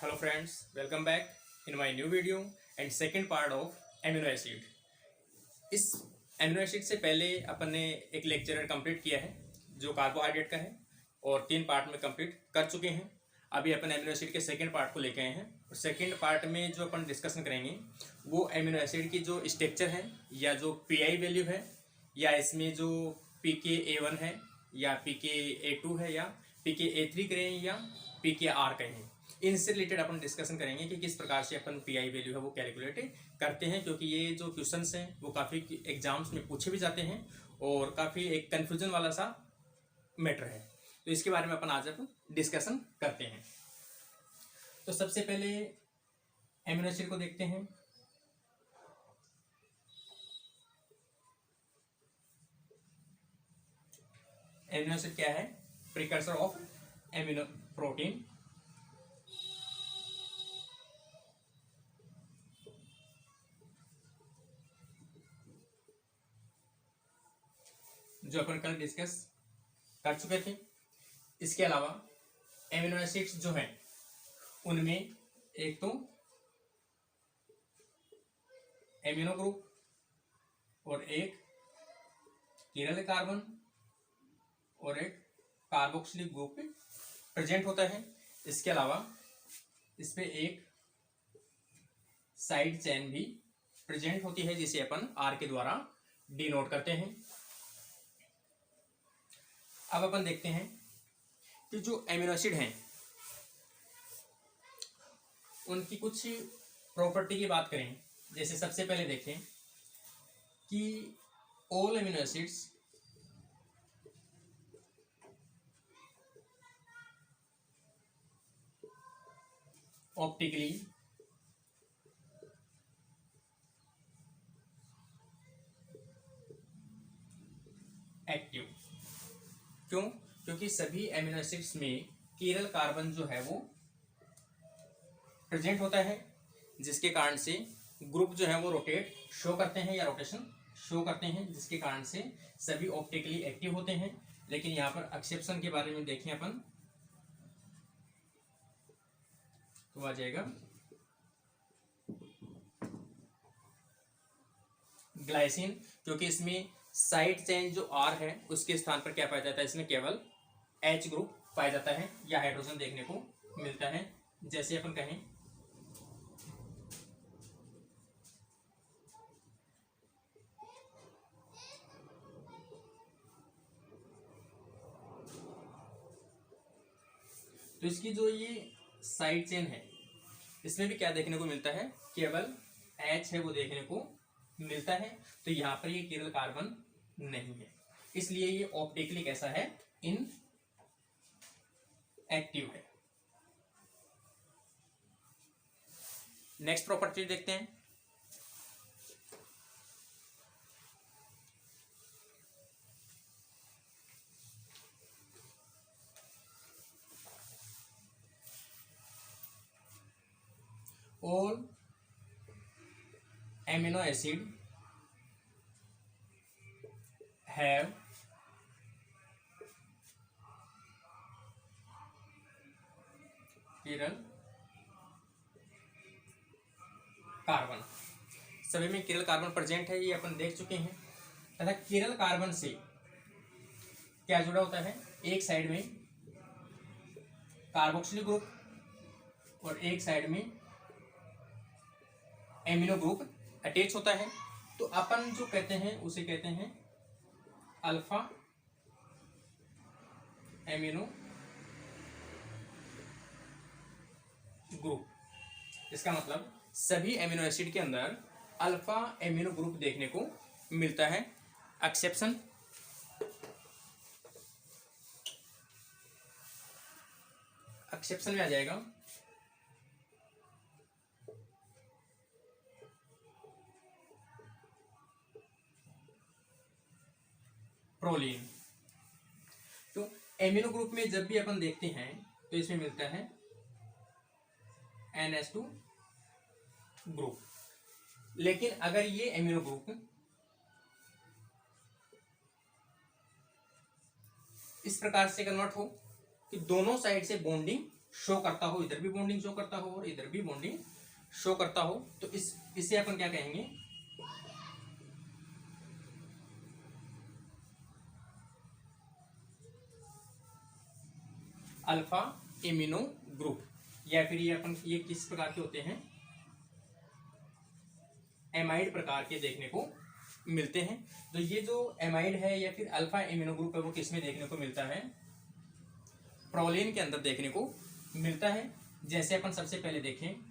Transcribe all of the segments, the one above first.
Hello friends, welcome back in my new video and second part of amino acid. इस amino acid से पहले अपन ने एक lecture complete किया है जो कार्बोहाइड्रेट का है और 3 पार्ट में कंप्लीट कर चुके हैं। अभी अपन एमिनो एसिड के सेकंड पार्ट को लेके आए हैं और सेकंड पार्ट में जो अपन डिस्कशन करेंगे वो एमिनो एसिड की जो स्ट्रक्चर है या जो पीआई वैल्यू है या इसमें जो pKa1 है या pKa2 है या pKa3 करें या pKr कहें, इनसे रिलेटेड अपन डिस्कशन करेंगे कि किस प्रकार से अपन पीआई वैल्यू है वो कैलकुलेट करते हैं, क्योंकि ये जो क्वेश्चंस हैं वो काफ़ी एग्जाम्स में पूछे भी जाते हैं और काफ़ी एक कन्फ्यूजन वाला सा मैटर है। तो इसके बारे में अपन आज अपन डिस्कशन करते हैं। तो सबसे पहले एमिनो एसिड को देखते हैं। एमिनो एसिड क्या है? Precursor of amino protein. जो अपन कल डिस्कस कर चुके थे। इसके अलावा एमिनो एसिड्स जो हैं उनमें एक तो एमिनो ग्रुप और एक किरल कार्बन और एक कार्बोक्सिलिक ग्रुप प्रेजेंट होता है। इसके अलावा इस पे एक साइड चेन भी प्रेजेंट होती है जिसे अपन आर के द्वारा डिनोट करते हैं। अब अपन देखते हैं कि जो एमिनो एसिड हैं उनकी कुछ प्रॉपर्टी की बात करें। जैसे सबसे पहले देखें कि all amino acids optically active. क्यों? क्योंकि सभी एमिनो एसिड्स में किरल कार्बन जो है वो प्रेजेंट होता है, जिसके कारण से ग्रुप जो है वो रोटेट शो करते हैं या रोटेशन शो करते हैं, जिसके कारण से सभी ऑप्टिकली एक्टिव होते हैं। लेकिन यहाँ पर एक्सेप्शन के बारे में देखें अपन तो आ जाएगा ग्लाइसिन, क्योंकि इसमें साइड चेन जो आर है उसके स्थान पर क्या पाया जाता है? इसमें केवल एच ग्रुप पाया जाता है या हाइड्रोजन देखने को मिलता है। जैसे अपन कहें तो इसकी जो ये साइड चेन है इसमें भी क्या देखने को मिलता है? केवल एच है वो देखने को मिलता है। तो यहाँ पर ये किरल कार्बन नहीं है, इसलिए ये ऑप्टिकली कैसा है? इन एक्टिव है। नेक्स्ट प्रॉपर्टी देखते हैं। all amino acid have किरल carbon. सभी में किरल कार्बन प्रेजेंट है, ये अपन देख चुके हैं। तथा किरल कार्बन से क्या जुड़ा होता है? एक साइड में कार्बोक्सिलिक ग्रुप और एक साइड में एमिनो ग्रुप अटैच होता है। तो अपन जो कहते हैं उसे कहते हैं अल्फा एमिनो ग्रुप। इसका मतलब सभी एमिनो एसिड के अंदर अल्फा एमिनो ग्रुप देखने को मिलता है। एक्सेप्शन में आ जाएगा प्रोलीन। तो एमिनो ग्रुप में जब भी अपन देखते हैं तो इसमें मिलता है NH2 ग्रुप। लेकिन अगर ये एमिनो ग्रुप इस प्रकार से कन्वर्ट हो कि दोनों साइड से बॉन्डिंग शो करता हो, इधर भी बॉन्डिंग शो करता हो और इधर भी बॉन्डिंग शो करता हो, तो इसे अपन क्या कहेंगे, अल्फा इम्यूनो ग्रुप। या फिर ये किस प्रकार के होते हैं, एमाइड प्रकार के देखने को मिलते हैं। तो ये जो एमाइड है या फिर अल्फा इम्यूनो ग्रुप है वो किस में देखने को मिलता है, प्रोलिन के अंदर देखने को मिलता है। जैसे अपन सबसे पहले देखें,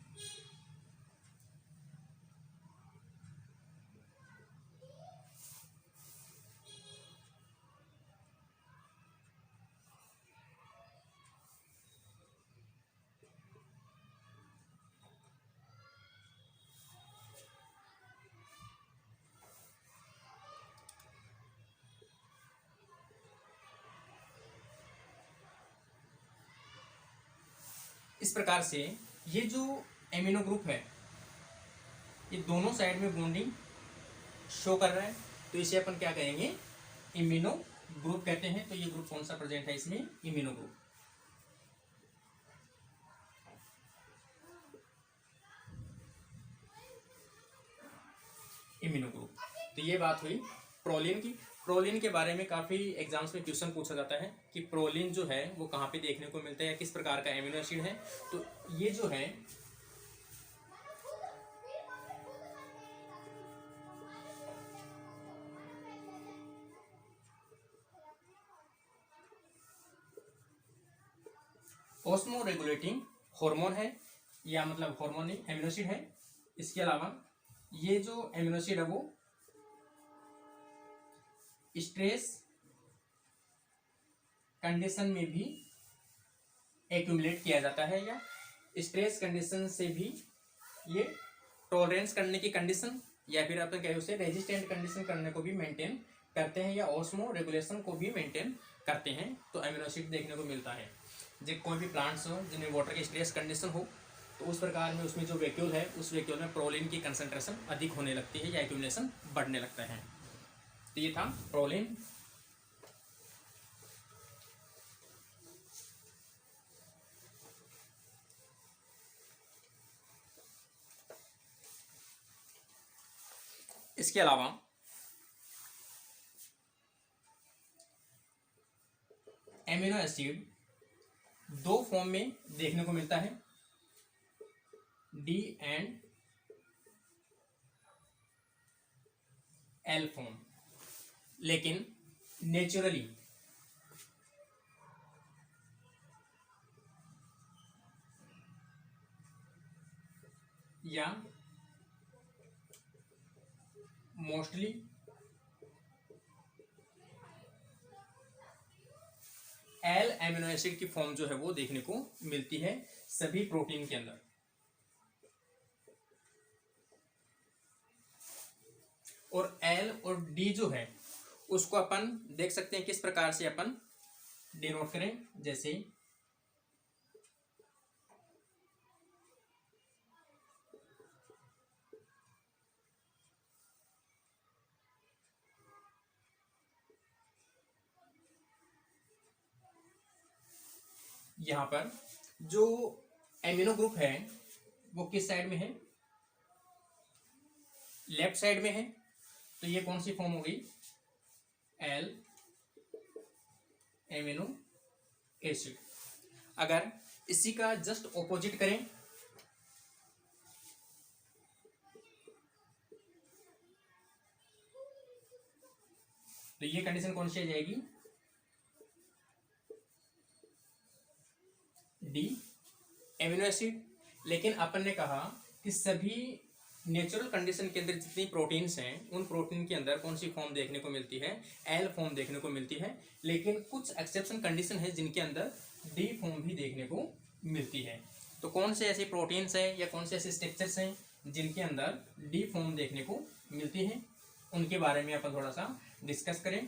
इस प्रकार से ये जो एमिनो ग्रुप है ये दोनों साइड में बॉन्डिंग शो कर रहा है, तो इसे अपन क्या कहेंगे, इम्यूनो ग्रुप कहते हैं। तो ये ग्रुप कौन सा प्रेजेंट है इसमें, इम्यूनो ग्रुप। Immuno group. तो ये बात हुई प्रोलिन की। प्रोलिन के बारे में काफी एग्जाम्स में क्वेश्चन पूछा जाता है कि प्रोलिन जो है वो कहाँ पे देखने को मिलता है या किस प्रकार का एमिनो एसिड है। तो ये जो है ऑस्मो रेगुलेटिंग हार्मोन है, या मतलब हार्मोन एमिनो एसिड है। इसके अलावा ये जो एमिनो एसिड है वो स्ट्रेस कंडीशन में भी एक्यूमुलेट किया जाता है, या स्ट्रेस कंडीशन से भी ये टॉलरेंस करने की कंडीशन या फिर अपन कहें उसे रेजिस्टेंट कंडीशन करने को भी मेंटेन करते हैं, या ऑस्मो रेगुलेशन को भी मेंटेन करते हैं। तो एमिनो एसिड देखने को मिलता है जब कोई भी प्लांट्स हो जिनमें वाटर की स्ट्रेस कंडीशन हो, तो उस प्रकार में उसमें जो वैक्यूल है उस वैक्यूल में प्रोलिन की कंसंट्रेशन अधिक होने लगती है या एक्यूमुलेशन बढ़ने लगता है। तो ये था प्रोलिन। इसके अलावा एमिनो एसिड दो फॉर्म में देखने को मिलता है, डी एंड एल फॉर्म। लेकिन नेचुरली या मोस्टली एल एमिनो एसिड की फॉर्म जो है वो देखने को मिलती है सभी प्रोटीन के अंदर। और एल और डी जो है उसको अपन देख सकते हैं किस प्रकार से अपन डिनोट करें। जैसे यहां पर जो एमिनो ग्रुप है वो किस साइड में है, लेफ्ट साइड में है। तो ये कौन सी फॉर्म होगी, एल एमिनो एसिड। अगर इसी का जस्ट ऑपोजिट करें तो ये कंडीशन कौन सी आ जाएगी, डी एमिनो एसिड। लेकिन अपन ने कहा कि सभी नेचुरल कंडीशन के अंदर जितनी प्रोटीन्स हैं उन प्रोटीन के अंदर कौन सी फॉर्म देखने को मिलती है, एल फॉर्म देखने को मिलती है। लेकिन कुछ एक्सेप्शन कंडीशन है जिनके अंदर डी फॉर्म भी देखने को मिलती है। तो कौन से ऐसे प्रोटीन्स हैं या कौन से ऐसे स्ट्रक्चर्स हैं जिनके अंदर डी फॉर्म देखने को मिलती है, उनके बारे में अपन थोड़ा सा डिस्कस करें।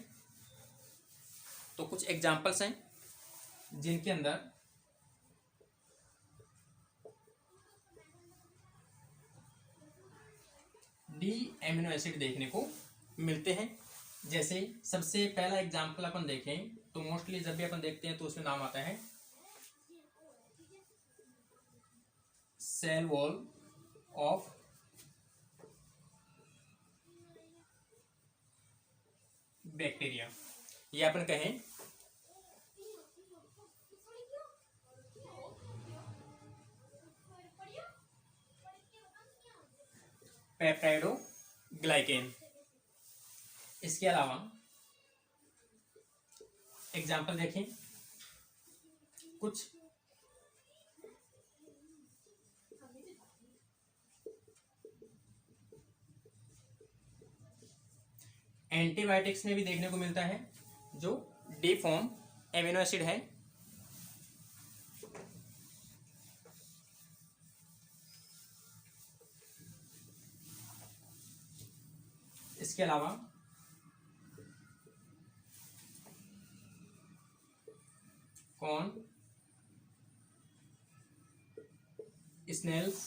तो कुछ एग्जाम्पल्स हैं जिनके अंदर डी एमिनो एसिड देखने को मिलते हैं। जैसे सबसे पहला एग्जाम्पल अपन देखें तो मोस्टली जब भी अपन देखते हैं तो उसमें नाम आता है सेल वॉल ऑफ बैक्टीरिया, ये अपन कहें पेप्टाइडोग्लाइकेन। इसके अलावा एग्जाम्पल देखें कुछ, एंटीबायोटिक्स में भी देखने को मिलता है जो डी फॉर्म एमिनो एसिड है। इसके अलावा कौन स्नेल्स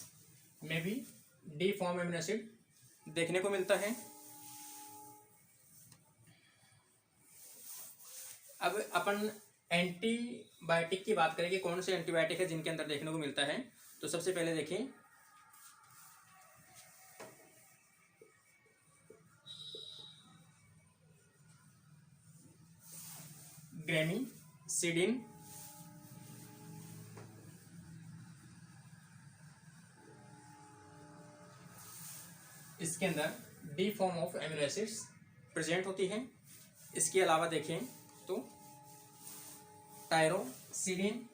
में भी डी फॉर्म एमिनो एसिड देखने को मिलता है। अब अपन एंटीबायोटिक की बात करेंगे, कौन से एंटीबायोटिक है जिनके अंदर देखने को मिलता है। तो सबसे पहले देखें ग्रेमिसिडिन, इसके अंदर D form of amino acids present होती है। इसके अलावा देखें तो टायरोसिडिन,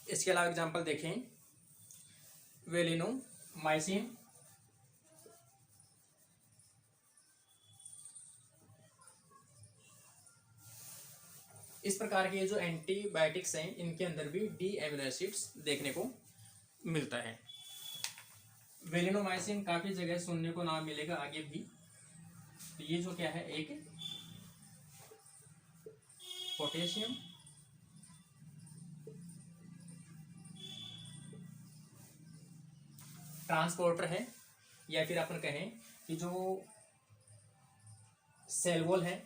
इसके अलावा एग्जांपल देखें वेलिनोमाइसिन, इस प्रकार के जो एंटीबायोटिक्स हैं इनके अंदर भी डी एमिनो एसिड्स देखने को मिलता है। वेलिनोमाइसिन काफी जगह सुनने को नाम मिलेगा आगे भी। तो ये जो क्या है, एक पोटेशियम ट्रांसपोर्टर है, या फिर अपन कहें कि जो सेल वॉल है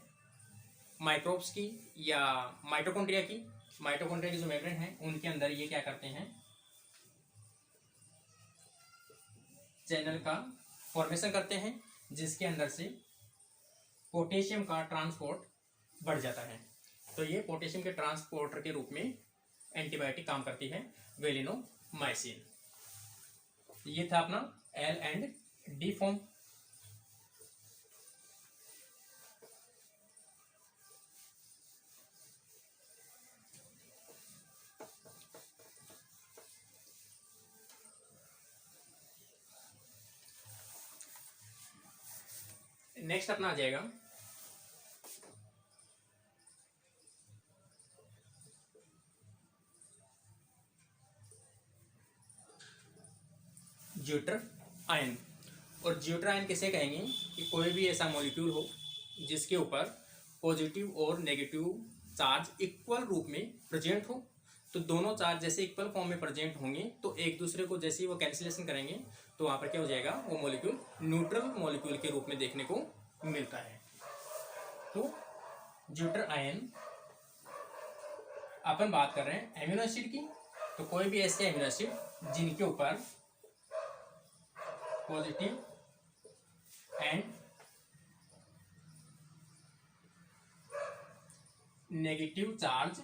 माइक्रोब्स की या माइटोकॉन्ड्रिया की जो मेम्ब्रेन है उनके अंदर ये क्या करते हैं, चैनल का फॉर्मेशन करते हैं जिसके अंदर से पोटेशियम का ट्रांसपोर्ट बढ़ जाता है। तो ये पोटेशियम के ट्रांसपोर्टर के रूप में एंटीबायोटिक काम करती है वेलिनोमाइसिन। ये था अपना L and D form. Next अपना आ जाएगा ज्यूटर आयन। और ज्यूटर आयन किसे कहेंगे कि कोई भी ऐसा मॉलिक्यूल हो जिसके ऊपर पॉजिटिव और नेगेटिव चार्ज इक्वल रूप में प्रेजेंट हो। तो दोनों चार्ज जैसे इक्वल फॉर्म में प्रेजेंट होंगे तो एक दूसरे को जैसे ही वो कैंसिलेशन करेंगे तो वहां पर क्या हो जाएगा, वो मॉलिक्यूल न्यूट्रल मॉलिक्यूल के रूप में देखने को मिलता है। तो ज्यूटर आयन अपन बात कर रहे हैं एमिनो एसिड की। तो कोई भी ऐसे एमिनो एसिड जिनके ऊपर positive and negative charge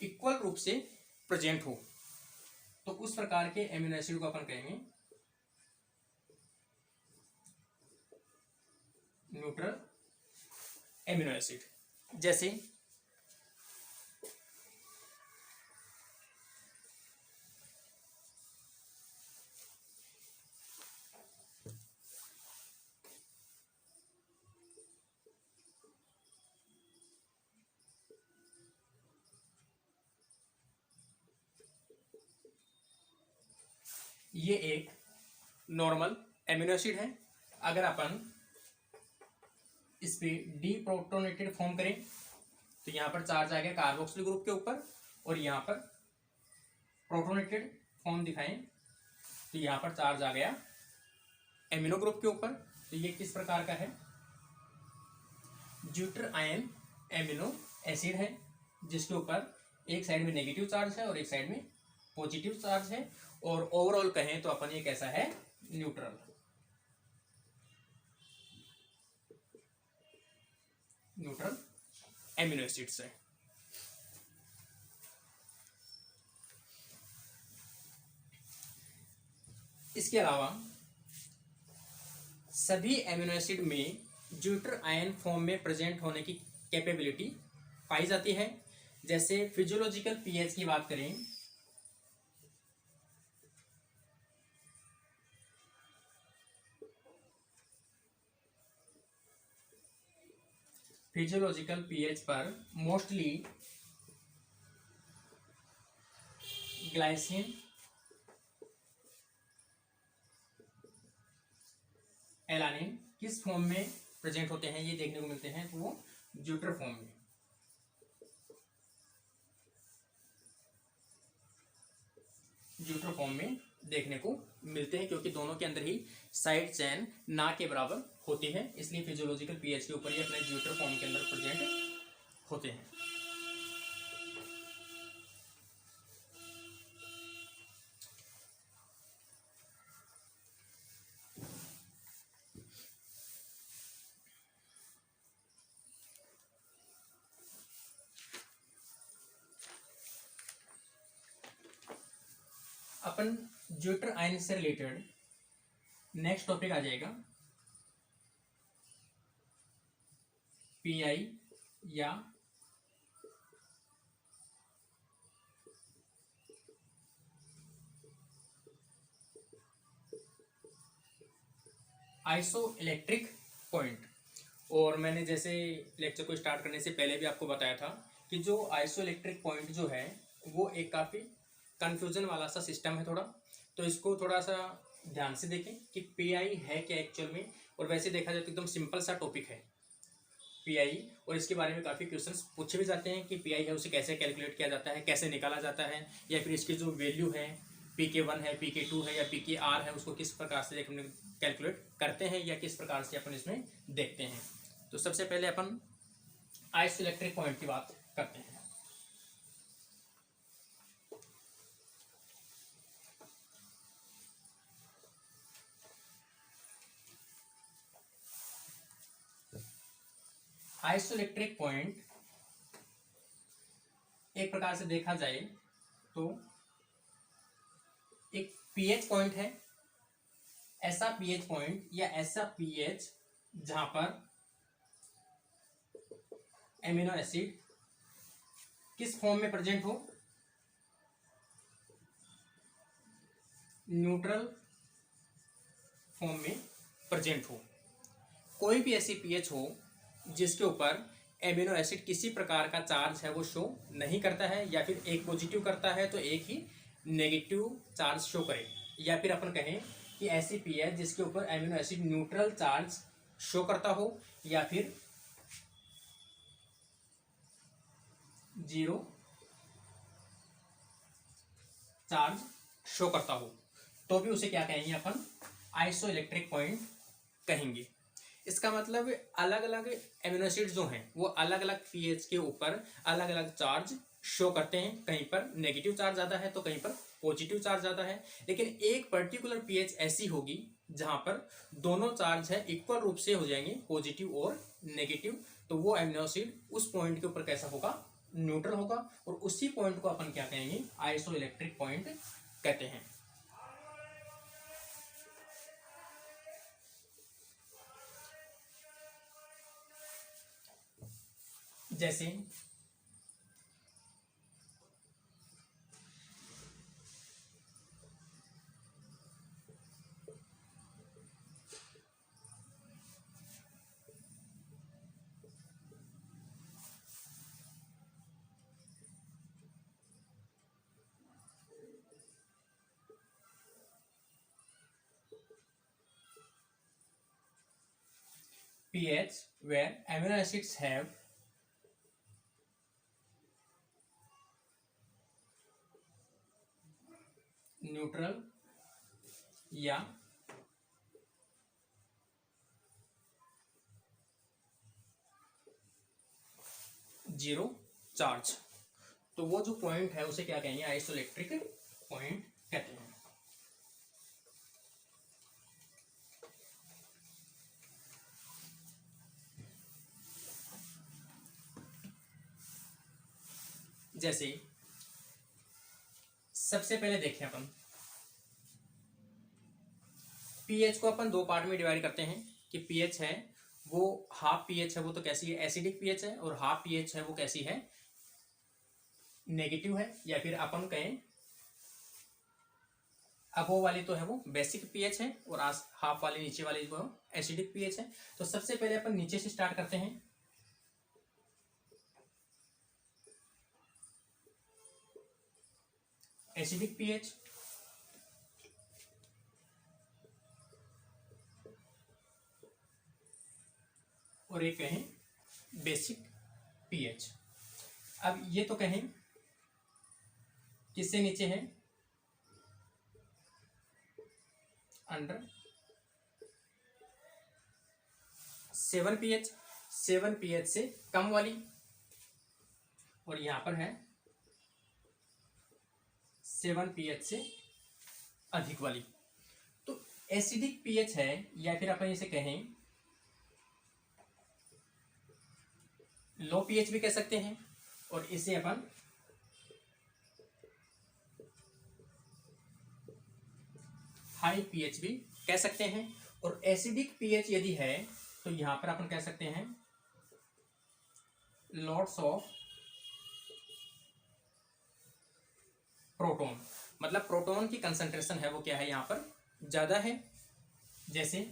equal रूप से प्रेजेंट हो, तो उस प्रकार के एमिनो एसिड को अपन कहेंगे न्यूट्रल एमिनो एसिड। जैसे ये एक नॉर्मल एमिनो एसिड है। अगर अपन इस पे डी प्रोटोनेटेड फॉर्म करें तो यहाँ पर चार्ज आ गया कार्बोक्सिल ग्रुप के ऊपर, और यहाँ पर प्रोटोनेटेड फॉर्म दिखाएं तो यहाँ पर चार्ज आ गया एमिनो ग्रुप के ऊपर। तो ये किस प्रकार का है, ड्यूटर आयन एमिनो एसिड है, जिसके ऊपर एक साइड में नेगेटिव चार्ज है और एक साइड में पॉजिटिव चार्ज है, और ओवरऑल कहें तो अपन ये कैसा है, न्यूट्रल। न्यूट्रल एमिनो एसिड्स है। इसके अलावा सभी एमिनो एसिड में ड्यूटर आयन फॉर्म में प्रेजेंट होने की कैपेबिलिटी पाई जाती है। जैसे फिजियोलॉजिकल पीएच की बात करें, फिजियोलॉजिकल पीएच पर मोस्टली ग्लाइसिन, एलानिन किस फॉर्म में प्रेजेंट होते हैं, ये देखने को मिलते हैं, तो वो ड्यूटर फॉर्म में। ड्यूटर फॉर्म में देखने को मिलते हैं, क्योंकि दोनों के अंदर ही साइड चेन ना के बराबर होती है, इसलिए फिजियोलॉजिकल पीएच के ऊपर ही अपने ड्यूटर फॉर्म के अंदर प्रेजेंट होते हैं। अपन ड्यूटर आयन से रिलेटेड नेक्स्ट टॉपिक आ जाएगा पीआई या आइसो इलेक्ट्रिक पॉइंट। और मैंने जैसे लेक्चर को स्टार्ट करने से पहले भी आपको बताया था कि जो आइसो इलेक्ट्रिक पॉइंट जो है वो एक काफ़ी कंफ्यूजन वाला सा सिस्टम है थोड़ा, तो इसको थोड़ा सा ध्यान से देखें कि पीआई है क्या एक्चुअल में। और वैसे देखा जाए तो एकदम सिंपल सा टॉपिक है पीआई, और इसके बारे में काफ़ी क्वेश्चंस पूछे भी जाते हैं कि पीआई है उसे कैसे कैलकुलेट किया जाता है, कैसे निकाला जाता है, या फिर इसकी जो वैल्यू है PK1 है, PK2 है या PKR है, उसको किस प्रकार से अपन कैलकुलेट करते हैं या किस प्रकार से अपन इसमें देखते हैं। तो सबसे पहले अपन आइसोइलेक्ट्रिक पॉइंट की बात करते हैं। आइसोइलेक्ट्रिक पॉइंट एक प्रकार से देखा जाए तो एक पीएच पॉइंट है, ऐसा पीएच पॉइंट या ऐसा पीएच जहां पर एमिनो एसिड किस फॉर्म में प्रेजेंट हो, न्यूट्रल फॉर्म में प्रेजेंट हो। कोई भी ऐसी पीएच हो जिसके ऊपर एमिनो एसिड किसी प्रकार का चार्ज है वो शो नहीं करता है, या फिर एक पॉजिटिव करता है तो एक ही नेगेटिव चार्ज शो करे, या फिर अपन कहें कि ऐसी पीएच जिसके ऊपर amino acid neutral charge show करता हो या फिर जीरो चार्ज शो करता हो, तो भी उसे क्या कहेंगे अपन, आइसोइलेक्ट्रिक पॉइंट कहेंगे। इसका मतलब अलग अलग एमिनो एसिड जो हैं वो अलग अलग पीएच के ऊपर अलग अलग चार्ज शो करते हैं, कहीं पर नेगेटिव चार्ज ज़्यादा है तो कहीं पर पॉजिटिव चार्ज ज़्यादा है। लेकिन एक पर्टिकुलर पीएच ऐसी होगी जहां पर दोनों चार्ज है इक्वल रूप से हो जाएंगे, पॉजिटिव और नेगेटिव, तो वो एमिनो एसिड उस पॉइंट के ऊपर कैसा होगा, न्यूट्रल होगा, और उसी पॉइंट को अपन क्या कहेंगे, आइसोइलेक्ट्रिक पॉइंट कहते हैं। जैसे pH where amino acids have neutral या जीरो चार्ज। तो वो जो पॉइंट है उसे क्या कहेंगे, आइसोइलेक्ट्रिक पॉइंट कहते हैं। जैसे सबसे पहले देखें अपन पीएच को अपन दो पार्ट में डिवाइड करते हैं कि पीएच है वो हाफ पीएच है, वो तो कैसी है, एसिडिक पीएच है, और हाफ पीएच है वो कैसी है, नेगेटिव है, या फिर अपन कहें अबो वाली तो है वो बेसिक पीएच है, और हाफ वाली नीचे वाली जो है एसिडिक पीएच है। तो सबसे पहले अपन नीचे से स्टार्ट करते हैं। एसिडिक पीएच, और एक कहें बेसिक पीएच। अब ये तो कहें किससे नीचे है, अंडर 7 पीएच, 7 पीएच से कम वाली, और यहां पर है 7 पीएच से अधिक वाली। तो एसिडिक पीएच है, या फिर अपन इसे कहें लो पीएच भी कह सकते हैं, और इसे अपन हाई पीएच भी कह सकते हैं। और एसिडिक पीएच यदि है तो यहां पर अपन कह सकते हैं लॉट्स ऑफ प्रोटॉन, मतलब प्रोटॉन की कंसंट्रेशन है वो क्या है, यहां पर ज्यादा है। जैसे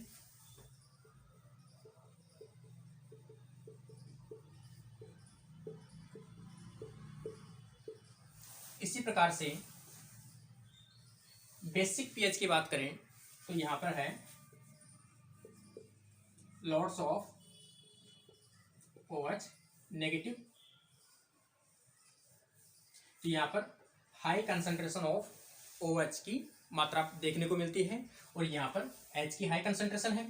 इसी प्रकार से बेसिक पीएच की बात करें तो यहां पर है लॉट्स ऑफ OH नेगेटिव। तो यहां पर हाई कंसंट्रेशन ऑफ OH की मात्रा देखने को मिलती है, और यहां पर H की हाई कंसंट्रेशन है।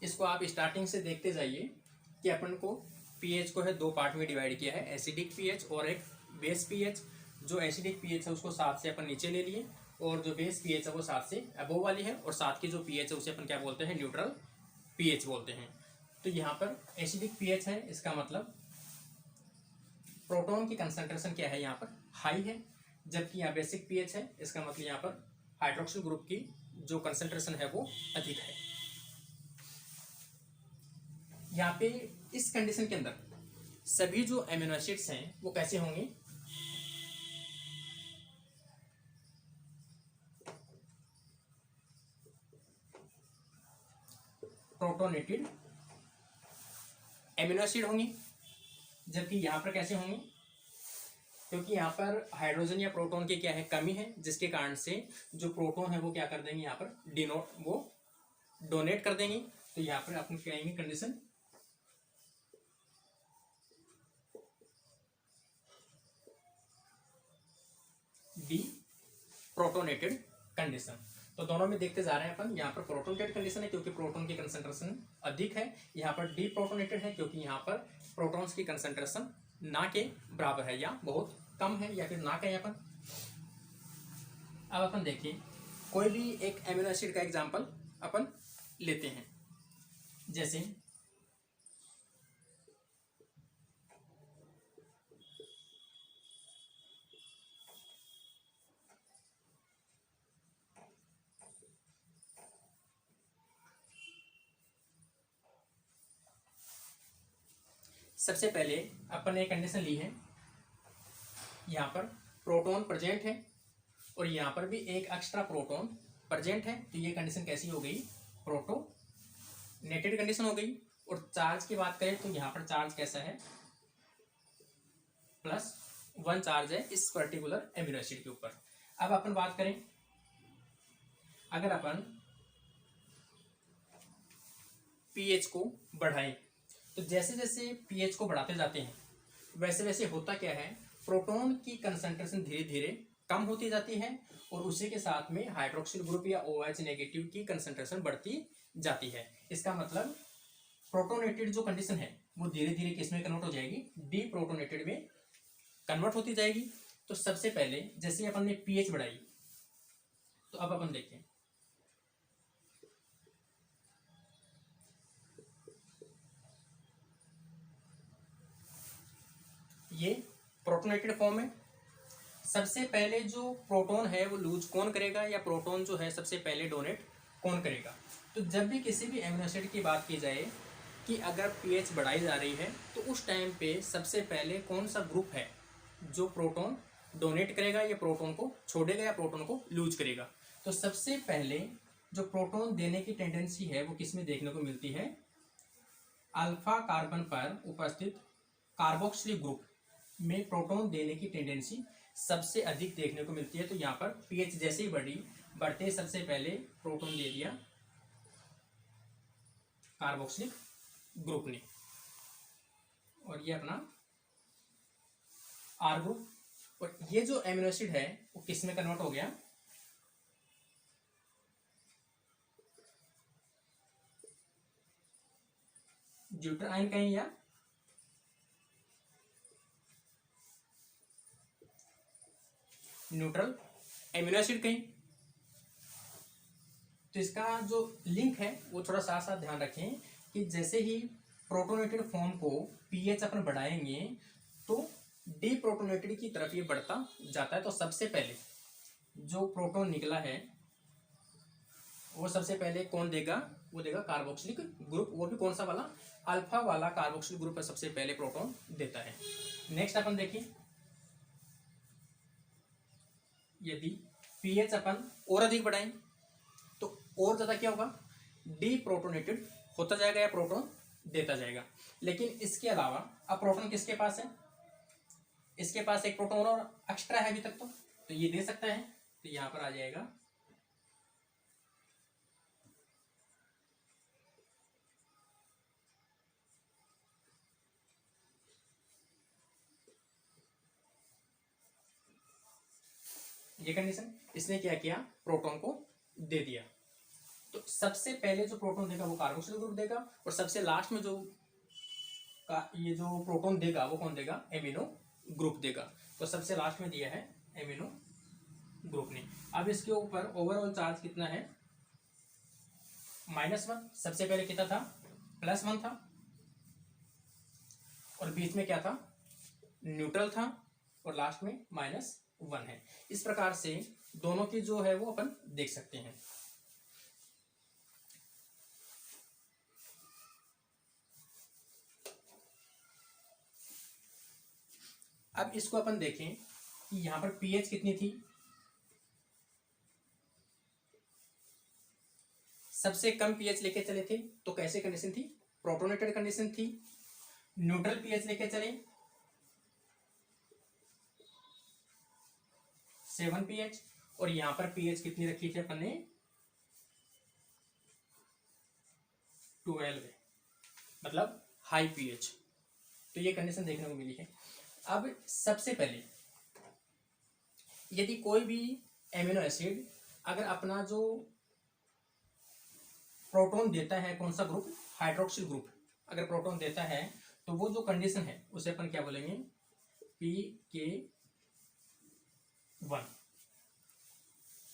इसको आप स्टार्टिंग से देखते जाइए कि अपन को पीएच को है दो पार्ट में डिवाइड किया है, एसिडिक पीएच और एक बेस पीएच। जो एसिडिक पीएच है उसको 7 से अपन नीचे ले लिए, और जो बेस पीएच है वो 7 से अबोव वाली है, और 7 की जो पीएच है उसे अपन क्या बोलते हैं, न्यूट्रल पीएच बोलते हैं। तो यहाँ पर एसिडिक पीएच है, इसका मतलब प्रोटॉन की कंसंट्रेशन क्या है, यहाँ पर हाई है, जबकि यहाँ बेसिक पीएच है, इसका मतलब यहाँ पर हाइड्रोक्सिल ग्रुप की जो कंसंट्रेशन है वो अधिक है। यहाँ पे इस कंडीशन के अंदर सभी जो एमिनो एसिड्स हैं वो कैसे होंगे, प्रोटोनेटेड एमिनो एसिड होंगे। जबकि यहाँ पर कैसे होंगे, क्योंकि यहाँ पर हाइड्रोजन या प्रोटॉन की क्या है, कमी है, जिसके कारण से जो प्रोटॉन है वो क्या कर देंगे, यहाँ पर वो डोनेट कर देंगे। तो यहाँ पर अपन क्या आएंगे कंडीशन, डी प्रोटोनेटेड कंडीशन। तो दोनों में देखते जा रहे हैं अपन, यहाँ पर प्रोटोनेटेड कंडीशन है क्योंकि प्रोटॉन की कंसंट्रेशन अधिक है, यहाँ पर डी प्रोटोनेटेड है क्योंकि यहाँ पर प्रोटॉन्स की कंसंट्रेशन ना के बराबर है, या बहुत कम है, या फिर ना कहें अपन। अब अपन देखिए कोई भी एक एमिनो एसिड का एग्जांपल अपन लेते हैं। जैसे सबसे पहले अपन ने कंडीशन ली है, यहाँ पर प्रोटॉन प्रेजेंट है और यहाँ पर भी एक एक्स्ट्रा प्रोटॉन प्रेजेंट है। तो ये कंडीशन कैसी हो गई, प्रोटोनेटेड कंडीशन हो गई। और चार्ज की बात करें तो यहाँ पर चार्ज कैसा है, +1 चार्ज है इस पर्टिकुलर एमिनो एसिड के ऊपर। अब अपन बात करें, अगर अपन पीएच को बढ़ाएं तो जैसे जैसे पीएच को बढ़ाते जाते हैं वैसे वैसे होता क्या है, प्रोटॉन की कंसंट्रेशन धीरे धीरे कम होती जाती है और उसी के साथ में हाइड्रोक्सिल ग्रुप या OH नेगेटिव की कंसंट्रेशन बढ़ती जाती है। इसका मतलब प्रोटोनेटेड जो कंडीशन है वो धीरे धीरे किस में कन्वर्ट हो जाएगी, डीप्रोटोनेटेड में कन्वर्ट होती जाएगी। तो सबसे पहले जैसे अपन ने पीएच बढ़ाई, तो अब अपन देखें ये प्रोटोनेटेड फॉर्म है। सबसे पहले जो प्रोटॉन है वो लूज कौन करेगा, या प्रोटॉन जो है सबसे पहले डोनेट कौन करेगा। तो जब भी किसी भी एमिनो एसिड की बात की जाए कि अगर पीएच बढ़ाई जा रही है तो उस टाइम पे सबसे पहले कौन सा ग्रुप है जो प्रोटॉन डोनेट करेगा, या प्रोटॉन को छोड़ेगा, या प्रोटॉन को लूज करेगा। तो सबसे पहले जो प्रोटॉन देने की टेंडेंसी है वो किस में देखने को मिलती है, अल्फा कार्बन पर उपस्थित कार्बोक्सिलिक ग्रुप में प्रोटॉन देने की टेंडेंसी सबसे अधिक देखने को मिलती है। तो यहाँ पर पीएच जैसे ही बढ़ते सबसे पहले प्रोटॉन दे दिया कार्बोक्सिलिक ग्रुप ने, और ये अपना आर ग्रुप। और ये जो एमिनो एसिड है वो किस में कन्वर्ट हो गया, ड्यूटर आयन कहें या न्यूट्रल एमिनो एसिड कहें। तो इसका जो लिंक है वो थोड़ा साथ साथ ध्यान रखें कि जैसे ही प्रोटोनेटेड फॉर्म को पीएच अपन बढ़ाएंगे तो डीप्रोटोनेटेड की तरफ ये बढ़ता जाता है। तो सबसे पहले जो प्रोटॉन निकला है वो सबसे पहले कौन देगा, वो देगा कार्बोक्सिलिक ग्रुप। वो भी कौन सा वाला, अल्फा वाला कार्बोक्सिलिक ग्रुप है सबसे पहले प्रोटॉन देता है। नेक्स्ट अपन देखिए, यदि पीएच अपन और अधिक बढ़ाएं तो और ज्यादा क्या होगा, डीप्रोटोनेटेड होता जाएगा या प्रोटॉन देता जाएगा। लेकिन इसके अलावा अब प्रोटॉन किसके पास है, इसके पास एक प्रोटॉन और एक्स्ट्रा है अभी तक, तो ये दे सकता है। तो यहां पर आ जाएगा ये कंडीशन, इसने क्या किया, प्रोटॉन को दे दिया। तो सबसे पहले जो प्रोटॉन देगा वो कार्बोक्सिलिक ग्रुप देगा, और सबसे लास्ट में जो ये जो प्रोटॉन देगा वो कौन देगा, एमिनो ग्रुप देगा। तो सबसे लास्ट में दिया है एमिनो ग्रुप ने। अब इसके ऊपर ओवरऑल चार्ज कितना है, -1। सबसे पहले कितना था, +1 था, और बीच में क्या था, न्यूट्रल था, और लास्ट में -1 है। इस प्रकार से दोनों की जो है वो अपन देख सकते हैं। अब इसको अपन देखें कि यहां पर पीएच कितनी थी, सबसे कम पीएच लेके चले थे तो कैसे कंडीशन थी, प्रोटोनेटेड कंडीशन थी। न्यूट्रल पीएच लेके चले 7 pH, और यहां पर पीएच कितनी रखी थी अपन ने, 12 है, मतलब हाई पीएच। तो ये कंडीशन देखने को मिली है। अब सबसे पहले यदि कोई भी एमिनो एसिड अगर अपना जो प्रोटॉन देता है, कौन सा ग्रुप, हाइड्रोक्सिल ग्रुप, अगर प्रोटॉन देता है तो वो जो कंडीशन है उसे अपन क्या बोलेंगे, PK1,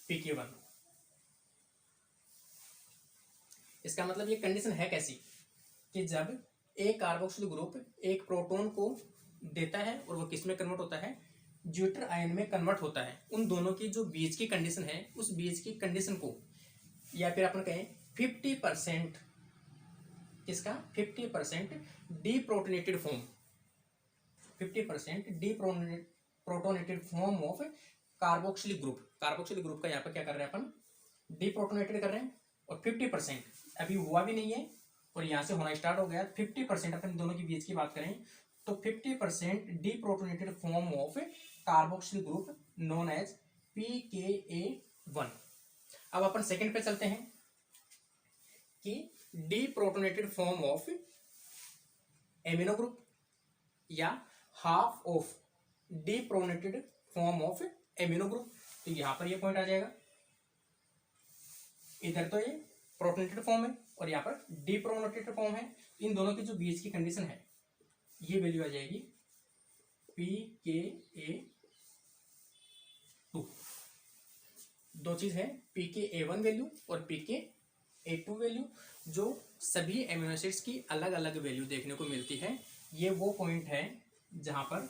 PK1। इसका मतलब ये कंडीशन है कैसी, कि जब एक कार्बोक्सिल ग्रुप एक प्रोटॉन को देता है और वो किस में कन्वर्ट होता है, ड्यूटर आयन में कन्वर्ट होता है। उन दोनों की जो बीच की कंडीशन है उस बीच की कंडीशन को, या फिर अपन कहें 50%, किसका, 50% deprotonated form, 50% deprotonated form of carboxylic group. Carboxylic group का यहाँ पर क्या कर रहे हैं अपन, डीप्रोटोनेटेड कर रहे हैं, और 50% अभी हुआ भी नहीं है और यहाँ से होना स्टार्ट हो गया। 50% अपन दोनों के बीच की बात करें तो 50% deprotonated form of carboxyl group known as PKA1। अब अपन सेकंड पे चलते हैं कि deprotonated form of amino group या half of deprotonated form of amino group, तो यहाँ पर ये पॉइंट आ जाएगा। इधर तो ये प्रोटोनेटेड फॉर्म है और यहाँ पर डीप्रोटोनेटेड फॉर्म है। इन दोनों की जो बीच की कंडीशन है ये वैल्यू आ जाएगी pKa2। दो चीज है, pKa1 वैल्यू और pKa2 वैल्यू, जो सभी एमिनो एसिड्स की अलग अलग वैल्यू देखने को मिलती है। ये वो पॉइंट है जहां पर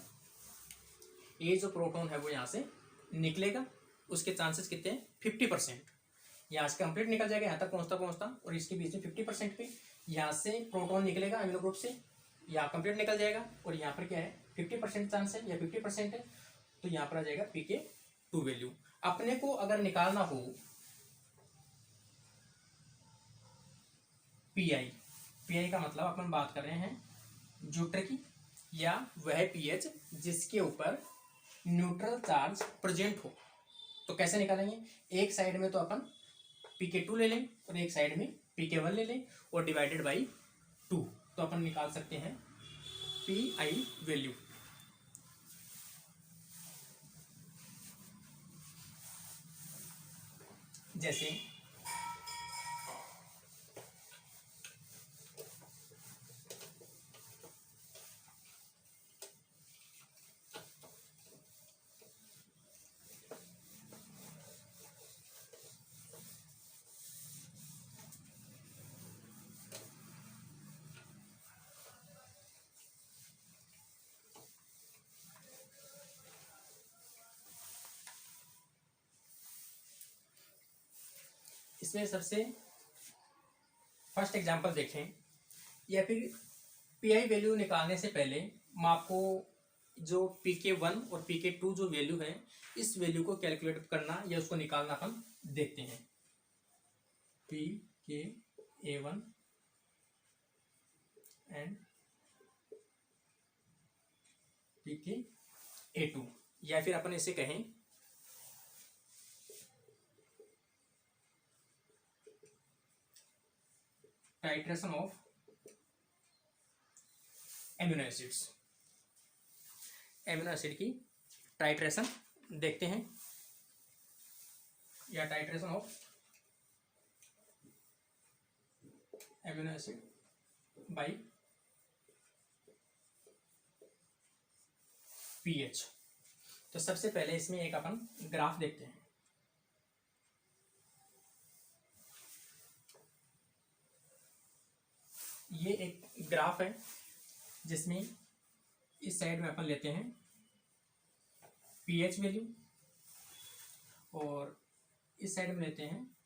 ये जो प्रोटॉन है वो यहाँ से निकलेगा, उसके चांसेस कितने हैं 50%। यहाँ से कंप्लीट निकल जाएगा यहाँ तक पहुँचता पहुँचता, और इसके बीच में 50% पे यहाँ से प्रोटॉन निकलेगा अमीनो ग्रुप से, यहाँ कंप्लीट निकल जाएगा, और यहाँ पर क्या है 50% चांस है या 50% है, तो यहाँ पर आ जाएगा pK2 वैल्यू। अपने को अगर निकालना हो पीआई का मतलब अपन बात कर रहे हैं ज्यूटर की, या वह पीएच जिसके ऊपर न्यूट्रल चार्ज प्रेजेंट हो। तो कैसे निकालेंगे, एक साइड में तो अपन pK2 ले लें और एक साइड में pK1 ले लें और डिवाइडेड बाई 2, तो अपन निकाल सकते हैं पीआई वैल्यू। जैसे इसमें सबसे फर्स्ट एग्जांपल देखें, या फिर पीआई वैल्यू निकालने से पहले मैं आपको जो pK1 और pK2 जो वैल्यू है इस वैल्यू को कैलकुलेट करना या उसको निकालना अपन देखते हैं। pKa1 एंड pKa2, या फिर अपन इसे कहें titration of amino acids. Amino acid की टाइट्रेशन देखते हैं, या titration of amino acid by pH. तो सबसे पहले इसमें एक अपन ग्राफ देखते हैं। ये एक ग्राफ है जिसमें इस साइड में अपन लेते हैं पीएच वैल्यू और इस साइड में लेते हैं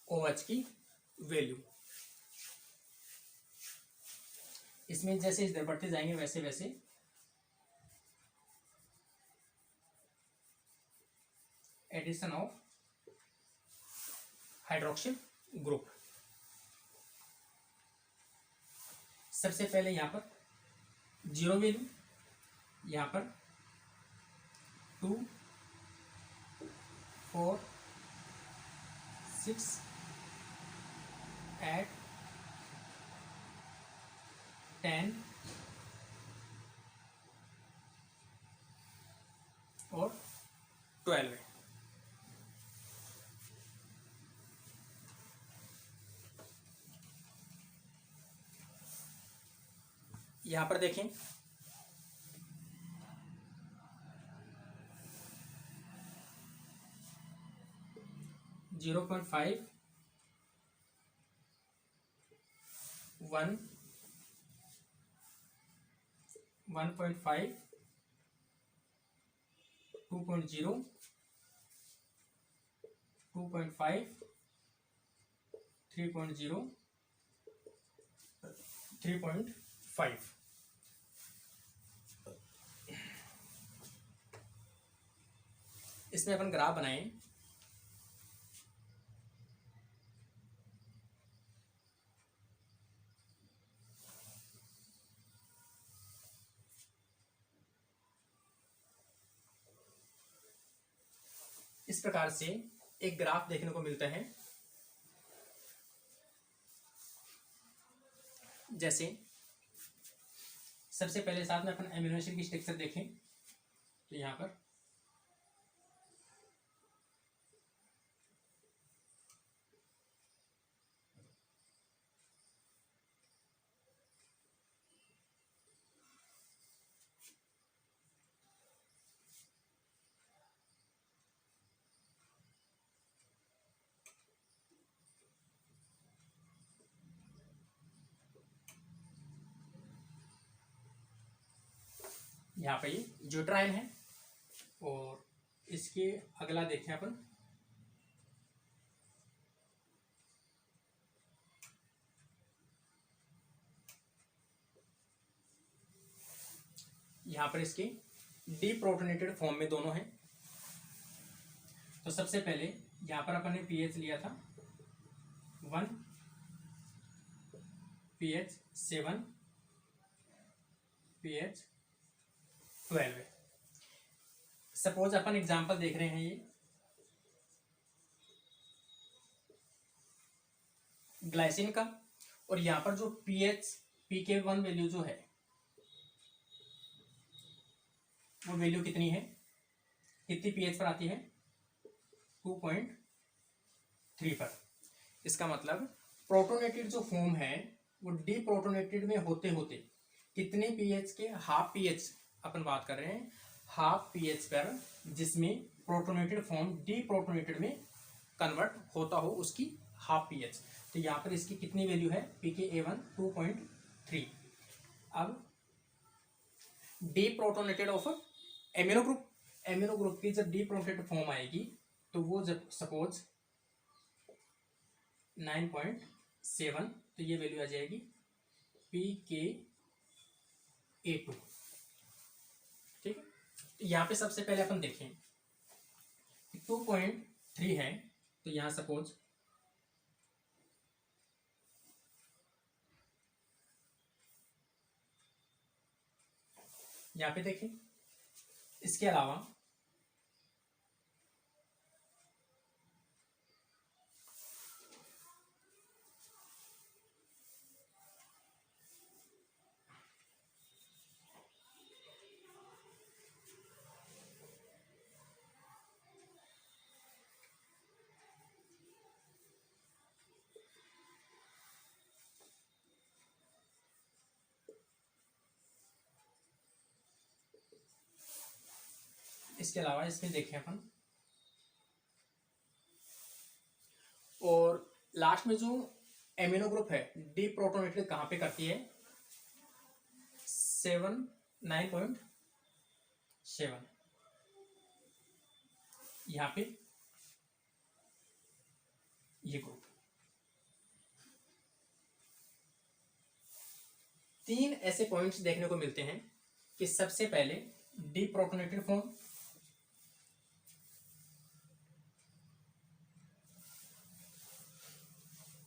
ओएच की वैल्यू। इसमें जैसे इधर बढ़ते जाएंगे वैसे वैसे एडिशन ऑफ हाइड्रोक्सिल ग्रुप। सबसे पहले यहाँ पर 0 वैल्यू, यहाँ पर 2, 4, 6, 8, 10 और 12 है। यहाँ पर देखें 0.5, 1, 1.5, 2.0, 2.5, 3.0, 3.5। इसमें अपन ग्राफ बनाएं। इस प्रकार से एक ग्राफ देखने को मिलता है। जैसे सबसे पहले साथ में अपन एमिनो एसिड की स्ट्रक्चर देखें, तो यहाँ पर यहाँ पे ये ज्यूट्राइन है। और इसके अगला देखें अपन, यहाँ पर इसके डीप्रोटोनेटेड फॉर्म में दोनों हैं। तो सबसे पहले यहाँ पर अपन ने पीएच लिया था 1, पीएच 7, पीएच 12 है। सपोज अपन एग्जांपल देख रहे हैं ये ग्लाइसिन का, और यहाँ पर जो पीएच PK1 वैल्यू जो है वो वैल्यू कितनी है, कितनी पीएच पर आती है, 2.3 पर। इसका मतलब प्रोटोनेटेड जो फॉर्म है वो डीप्रोटोनेटेड में होते होते कितने पीएच के, हाफ पीएच अपन बात कर रहे हैं, हाफ पीएच पर, जिसमें प्रोटोनेटेड फॉर्म डीप्रोटोनेटेड में कन्वर्ट होता हो, उसकी हाफ पीएच। तो यहाँ पर इसकी कितनी वैल्यू है, PKA1 2.3। अब deprotonated of amino group, amino group की जब डीप्रोटोनेटेड फॉर्म आएगी तो वो जब सपोज 9.7, तो ये वैल्यू आ जाएगी PKA2। ठीक है, तो यहाँ पे सबसे पहले अपन देखें 2.3 है, तो यहाँ सपोज यहाँ पे देखें। इसके अलावा इसमें देखें अपन, और लास्ट में जो एमिनो ग्रुप है डीप्रोटोनेटेड कहाँ पे करती है, 9.7 यहाँ पे ये ग्रुप। 3 ऐसे पॉइंट्स देखने को मिलते हैं कि सबसे पहले डीप्रोटोनेटेड फॉर्म,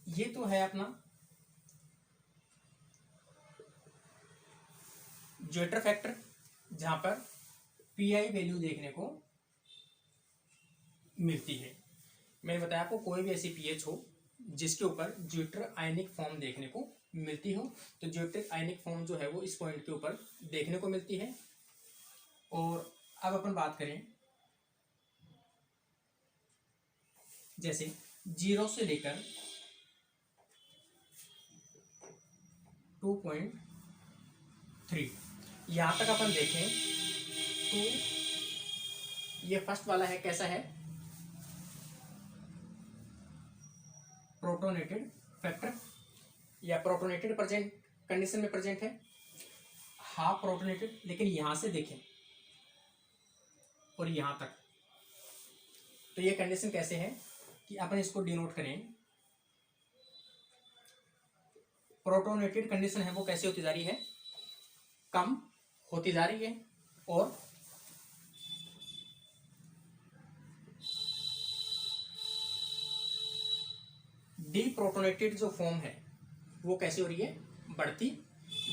ये तो है अपना ज्वेटर फैक्टर, जहां पर पीआई वैल्यू देखने को मिलती है। मैंने बताया आपको कोई भी ऐसी पीएच हो जिसके ऊपर ज्वेटर आयनिक फॉर्म देखने को मिलती हो, तो ज्वेटर आयनिक फॉर्म जो है वो इस पॉइंट के ऊपर देखने को मिलती है। और अब अपन बात करें, जैसे 0 से लेकर 2.3 यहां तक अपन देखें तो ये फर्स्ट वाला है, कैसा है, प्रोटोनेटेड फैक्टर या प्रोटोनेटेड प्रेजेंट कंडीशन में प्रेजेंट है, हाफ प्रोटोनेटेड। लेकिन यहां से देखें और यहां तक, तो ये कंडीशन कैसे है कि अपन इसको डिनोट करें, प्रोटोनेटेड कंडीशन है वो कैसे होती जा रही है, कम होती जा रही है, और डीप्रोटोनेटेड जो फॉर्म है वो कैसे हो रही है, बढ़ती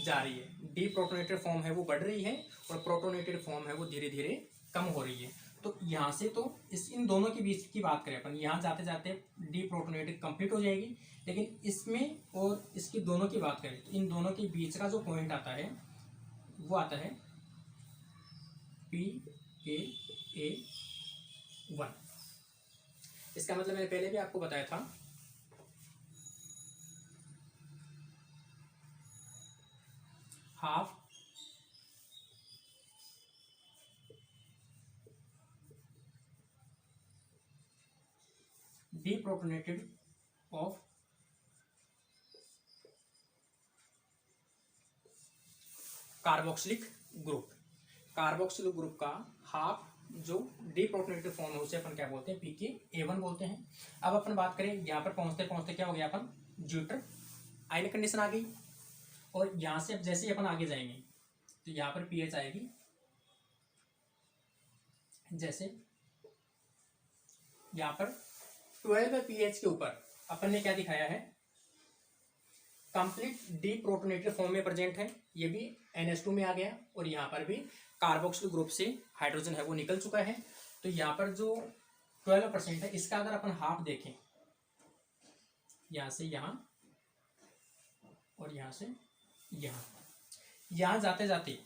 जा रही है। डीप्रोटोनेटेड फॉर्म है वो बढ़ रही है और प्रोटोनेटेड फॉर्म है वो धीरे धीरे कम हो रही है। तो यहाँ से तो इन दोनों के बीच की बात करें अपन, यहाँ जाते जाते डीप्रोटोनेटेड कंप्लीट हो जाएगी, लेकिन इसमें और इसकी दोनों की बात करें तो इन दोनों के बीच का जो पॉइंट आता है वो आता है PKA1। इसका मतलब मैंने पहले भी आपको बताया था, half deprotonated of carboxylic group. Carboxyl group का हाफ जो डीप्रोटोनेटेड फॉर्म है उसे अपन क्या बोलते हैं, pKa1 बोलते हैं। अब अपन बात करें यहाँ पर पहुंचते पहुंचते क्या हो गया, अपन ज्यूटर आयन कंडीशन आ गई। और यहाँ से अब जैसे ही अपन आगे जाएंगे तो यहाँ पर पीएच आएगी, जैसे यहाँ पर 12 pH के ऊपर अपन ने क्या दिखाया है, कंप्लीट डीप्रोटोनेटेड फॉर्म में प्रेजेंट है, ये भी NH2 में आ गया। और यहाँ पर भी कार्बोक्सिल ग्रुप से हाइड्रोजन है वो निकल चुका है। तो यहाँ पर जो 12% है इसका अगर अपन हाफ देखें, यहाँ से यहाँ और यहाँ से यहाँ जाते जाते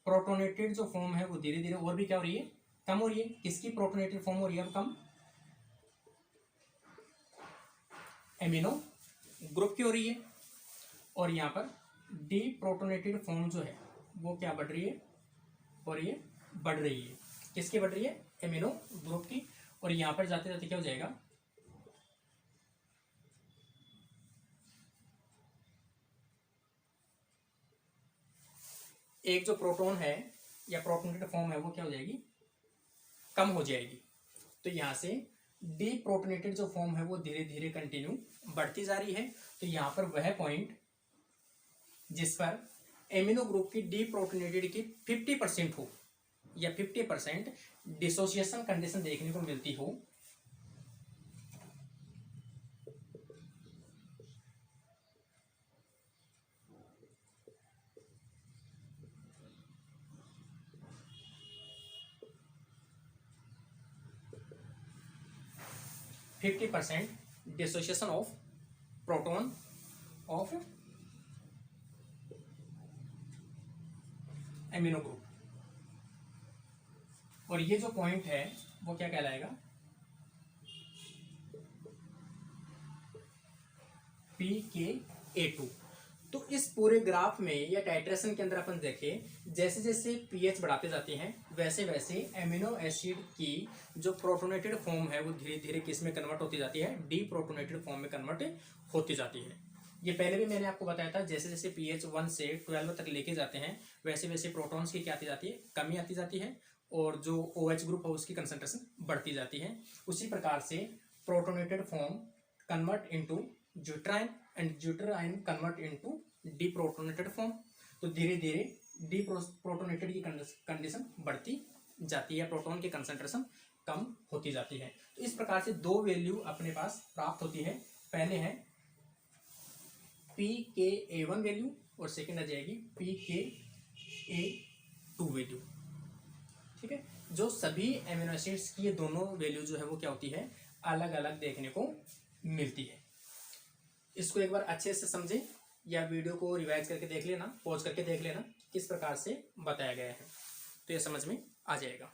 प्रोटोनेटेड जो फॉर्म है वो धीरे धीरे और भी क्या हो रही है, कम हो रही है। किसकी प्रोटोनेटेड फॉर्म हो रही है अब कम, एमिनो ग्रुप की हो रही है। और यहाँ पर डी प्रोटोनेटेड फॉर्म जो है वो क्या बढ़ रही है, और ये बढ़ रही है, किसकी बढ़ रही है, एमिनो ग्रुप की। और यहाँ पर जाते जाते क्या हो जाएगा, एक जो प्रोटॉन है या प्रोटोनेटेड फॉर्म है वो क्या हो जाएगी, कम हो जाएगी। तो यहाँ से डी प्रोटोनेटेड जो फॉर्म है वो धीरे धीरे कंटिन्यू बढ़ती जा रही है। तो यहाँ पर वह पॉइंट जिस पर एमिनो ग्रुप की डी प्रोटोनेटेड की 50% हो या 50% डिसोसिएशन कंडीशन देखने को मिलती हो, dissociation of proton of amino group. और ये जो पॉइंट है वो क्या कहलाएगा, pKa2। तो इस पूरे ग्राफ में या टाइट्रेशन के अंदर अपन देखें, जैसे जैसे पीएच बढ़ाते जाते हैं वैसे वैसे एमिनो एसिड की जो प्रोटोनेटेड फॉर्म है वो धीरे धीरे किस में कन्वर्ट होती जाती है, डी प्रोटोनेटेड फॉर्म में कन्वर्ट होती जाती है। ये पहले भी मैंने आपको बताया था, जैसे जैसे पीएच 1 से 12 तक लेके जाते हैं वैसे वैसे प्रोटॉन्स की क्या आती जाती है, कमी आती जाती है, और जो OH ग्रुप है उसकी कंसंट्रेशन बढ़ती जाती है। उसी प्रकार से protonated form convert into zwitterion and zwitterion convert into deprotonated form. तो धीरे धीरे डीप्रोटोनेटेड की कंडीशन बढ़ती जाती है, प्रोटॉन की कंसंट्रेशन कम होती जाती है। तो इस प्रकार से दो वैल्यू अपने पास प्राप्त होती है, पहले है pKa1 वैल्यू और सेकेंड आ जाएगी pKa2 वैल्यू। ठीक है, जो सभी एमिनो एसिड्स की ये दोनों वैल्यू जो है वो क्या होती है, अलग अलग देखने को मिलती है। इसको एक बार अच्छे से समझें या वीडियो को रिवाइज करके देख लेना, पॉज करके देख लेना किस प्रकार से बताया गया है, तो ये समझ में आ जाएगा।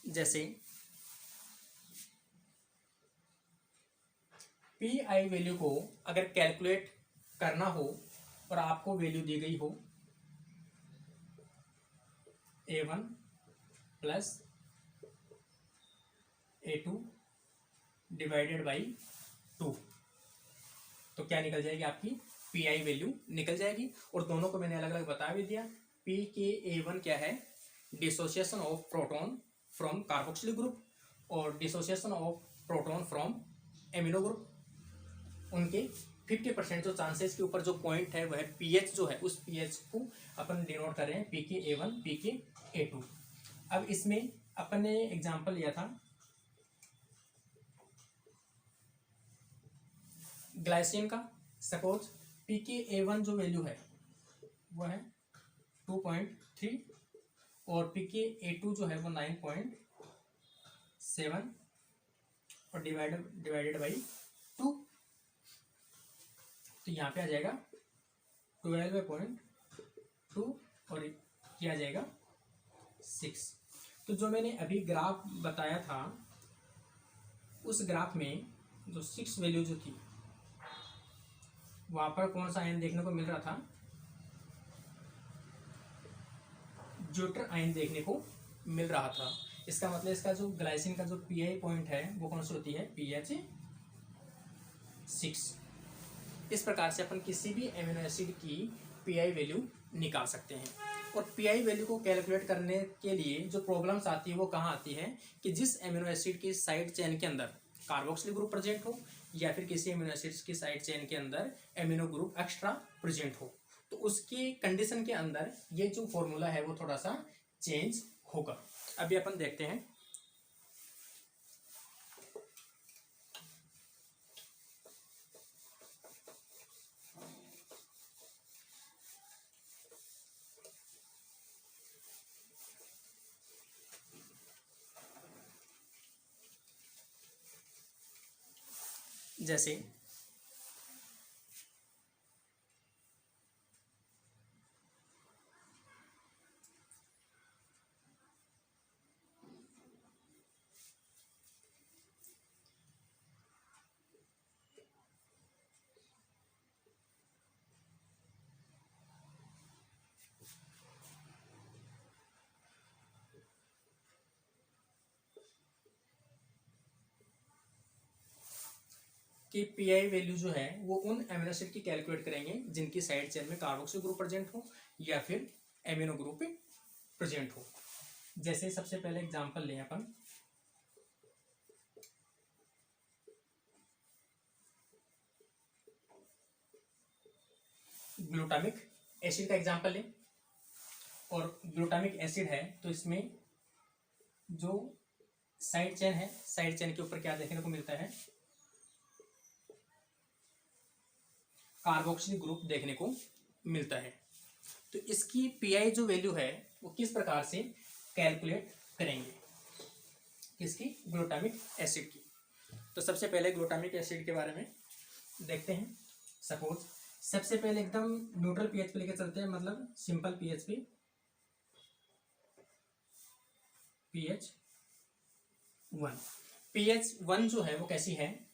जैसे पीआई वैल्यू को अगर कैलकुलेट करना हो और आपको वैल्यू दी गई हो A1 plus A2 divided by 2, तो क्या निकल जाएगी, आपकी पीआई वैल्यू निकल जाएगी। और दोनों को मैंने अलग अलग बता भी दिया। pKa1 क्या है, dissociation of proton from carboxyl group और dissociation of proton from amino group. उनके 50% जो चांसेस के ऊपर जो पॉइंट है वह पीएच जो है उस पीएच को अपन डिनोट कर रहे हैं pKa1 pKa2। अब इसमें अपन ने एग्जांपल लिया था ग्लाइसिन का। सपोज pKa1 जो वैल्यू है वो है 2.3 और pKa2 जो है वो 9.7 और डिवाइडेड बाई 2, तो यहाँ पे आ जाएगा 12.2 और ये आ जाएगा 6। तो जो मैंने अभी ग्राफ बताया था उस ग्राफ में जो 6 वैल्यू जो थी वहाँ पर कौन सा आयन देखने को मिल रहा था, ज्यूटर आयन देखने को मिल रहा था। इसका मतलब इसका जो ग्लाइसिन का जो पीआई पॉइंट है वो कौन सी होती है, PH6। इस प्रकार से अपन किसी भी एमिनो एसिड की पीआई वैल्यू निकाल सकते हैं। और पीआई वैल्यू को कैलकुलेट करने के लिए जो प्रॉब्लम्स आती है वो कहाँ आती है कि जिस एमिनो एसिड की साइड चेन के अंदर कार्बोक्सिल ग्रुप प्रेजेंट हो या फिर किसी एमिनो एसिड की साइड चेन के अंदर एमिनो ग्रुप एक्स्ट्रा प्रेजेंट हो, तो उसकी कंडीशन के अंदर ये जो फॉर्मूला है वो थोड़ा सा चेंज होगा। अभी अपन देखते हैं। जैसे कि पीआई वैल्यू जो है वो उन एमिनो एसिड की कैलकुलेट करेंगे जिनकी साइड चेन में कार्बोक्सिल ग्रुप प्रेजेंट हो या फिर एमिनो ग्रुप प्रेजेंट हो। जैसे सबसे पहले एग्जांपल लें अपन, ग्लूटामिक एसिड का एग्जांपल लें। और ग्लूटामिक एसिड है तो इसमें जो साइड चेन है, साइड चेन के ऊपर क्या देखने को मिलता है, कार्बोक्सिल ग्रुप देखने को मिलता है। तो इसकी पीआई जो वैल्यू है वो किस प्रकार से कैलकुलेट करेंगे, किसकी, ग्लूटामिक एसिड की। तो सबसे पहले ग्लूटामिक एसिड के बारे में देखते हैं। सपोज सबसे पहले एकदम न्यूट्रल पीएच पे लेके चलते हैं, मतलब सिंपल पीएच पे, pH 1। pH 1 जो है वो कैसी है,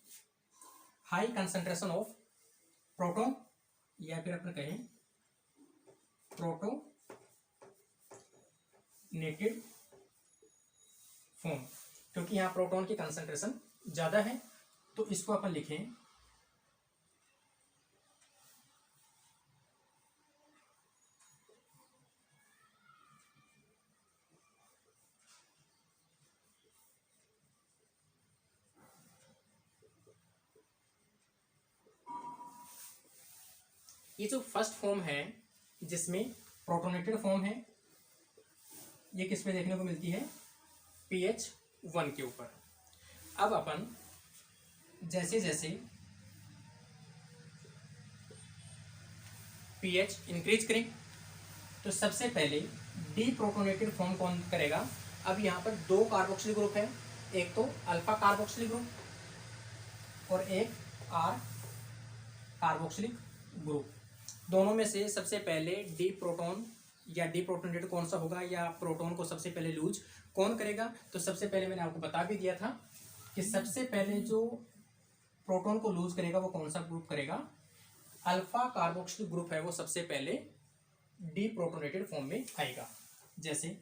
हाई कंसंट्रेशन ऑफ प्रोटॉन या फिर अपन कहें प्रोटोनेटेड फॉर्म, क्योंकि यहाँ प्रोटॉन की कंसंट्रेशन ज्यादा है तो इसको अपन लिखें ये जो फर्स्ट फॉर्म है जिसमें प्रोटोनेटेड फॉर्म है, ये किस पे देखने को मिलती है, pH 1 के ऊपर। अब अपन जैसे जैसे pH इंक्रीज करें तो सबसे पहले डी प्रोटोनेटेड फॉर्म कौन करेगा। अब यहाँ पर 2 कार्बोक्सिल ग्रुप है, एक तो अल्फा कार्बोक्सिलिक ग्रुप और एक आर कार्बोक्सिलिक ग्रुप। दोनों में से सबसे पहले डी प्रोटोन या डी प्रोटोनेटेड कौन सा होगा, या प्रोटोन को सबसे पहले लूज कौन करेगा। तो सबसे पहले मैंने आपको बता भी दिया था कि सबसे पहले जो प्रोटोन को लूज करेगा वो कौन सा ग्रुप करेगा, अल्फा कार्बोक्सिल ग्रुप है वो सबसे पहले डी प्रोटोनेटेड फॉर्म में आएगा। जैसे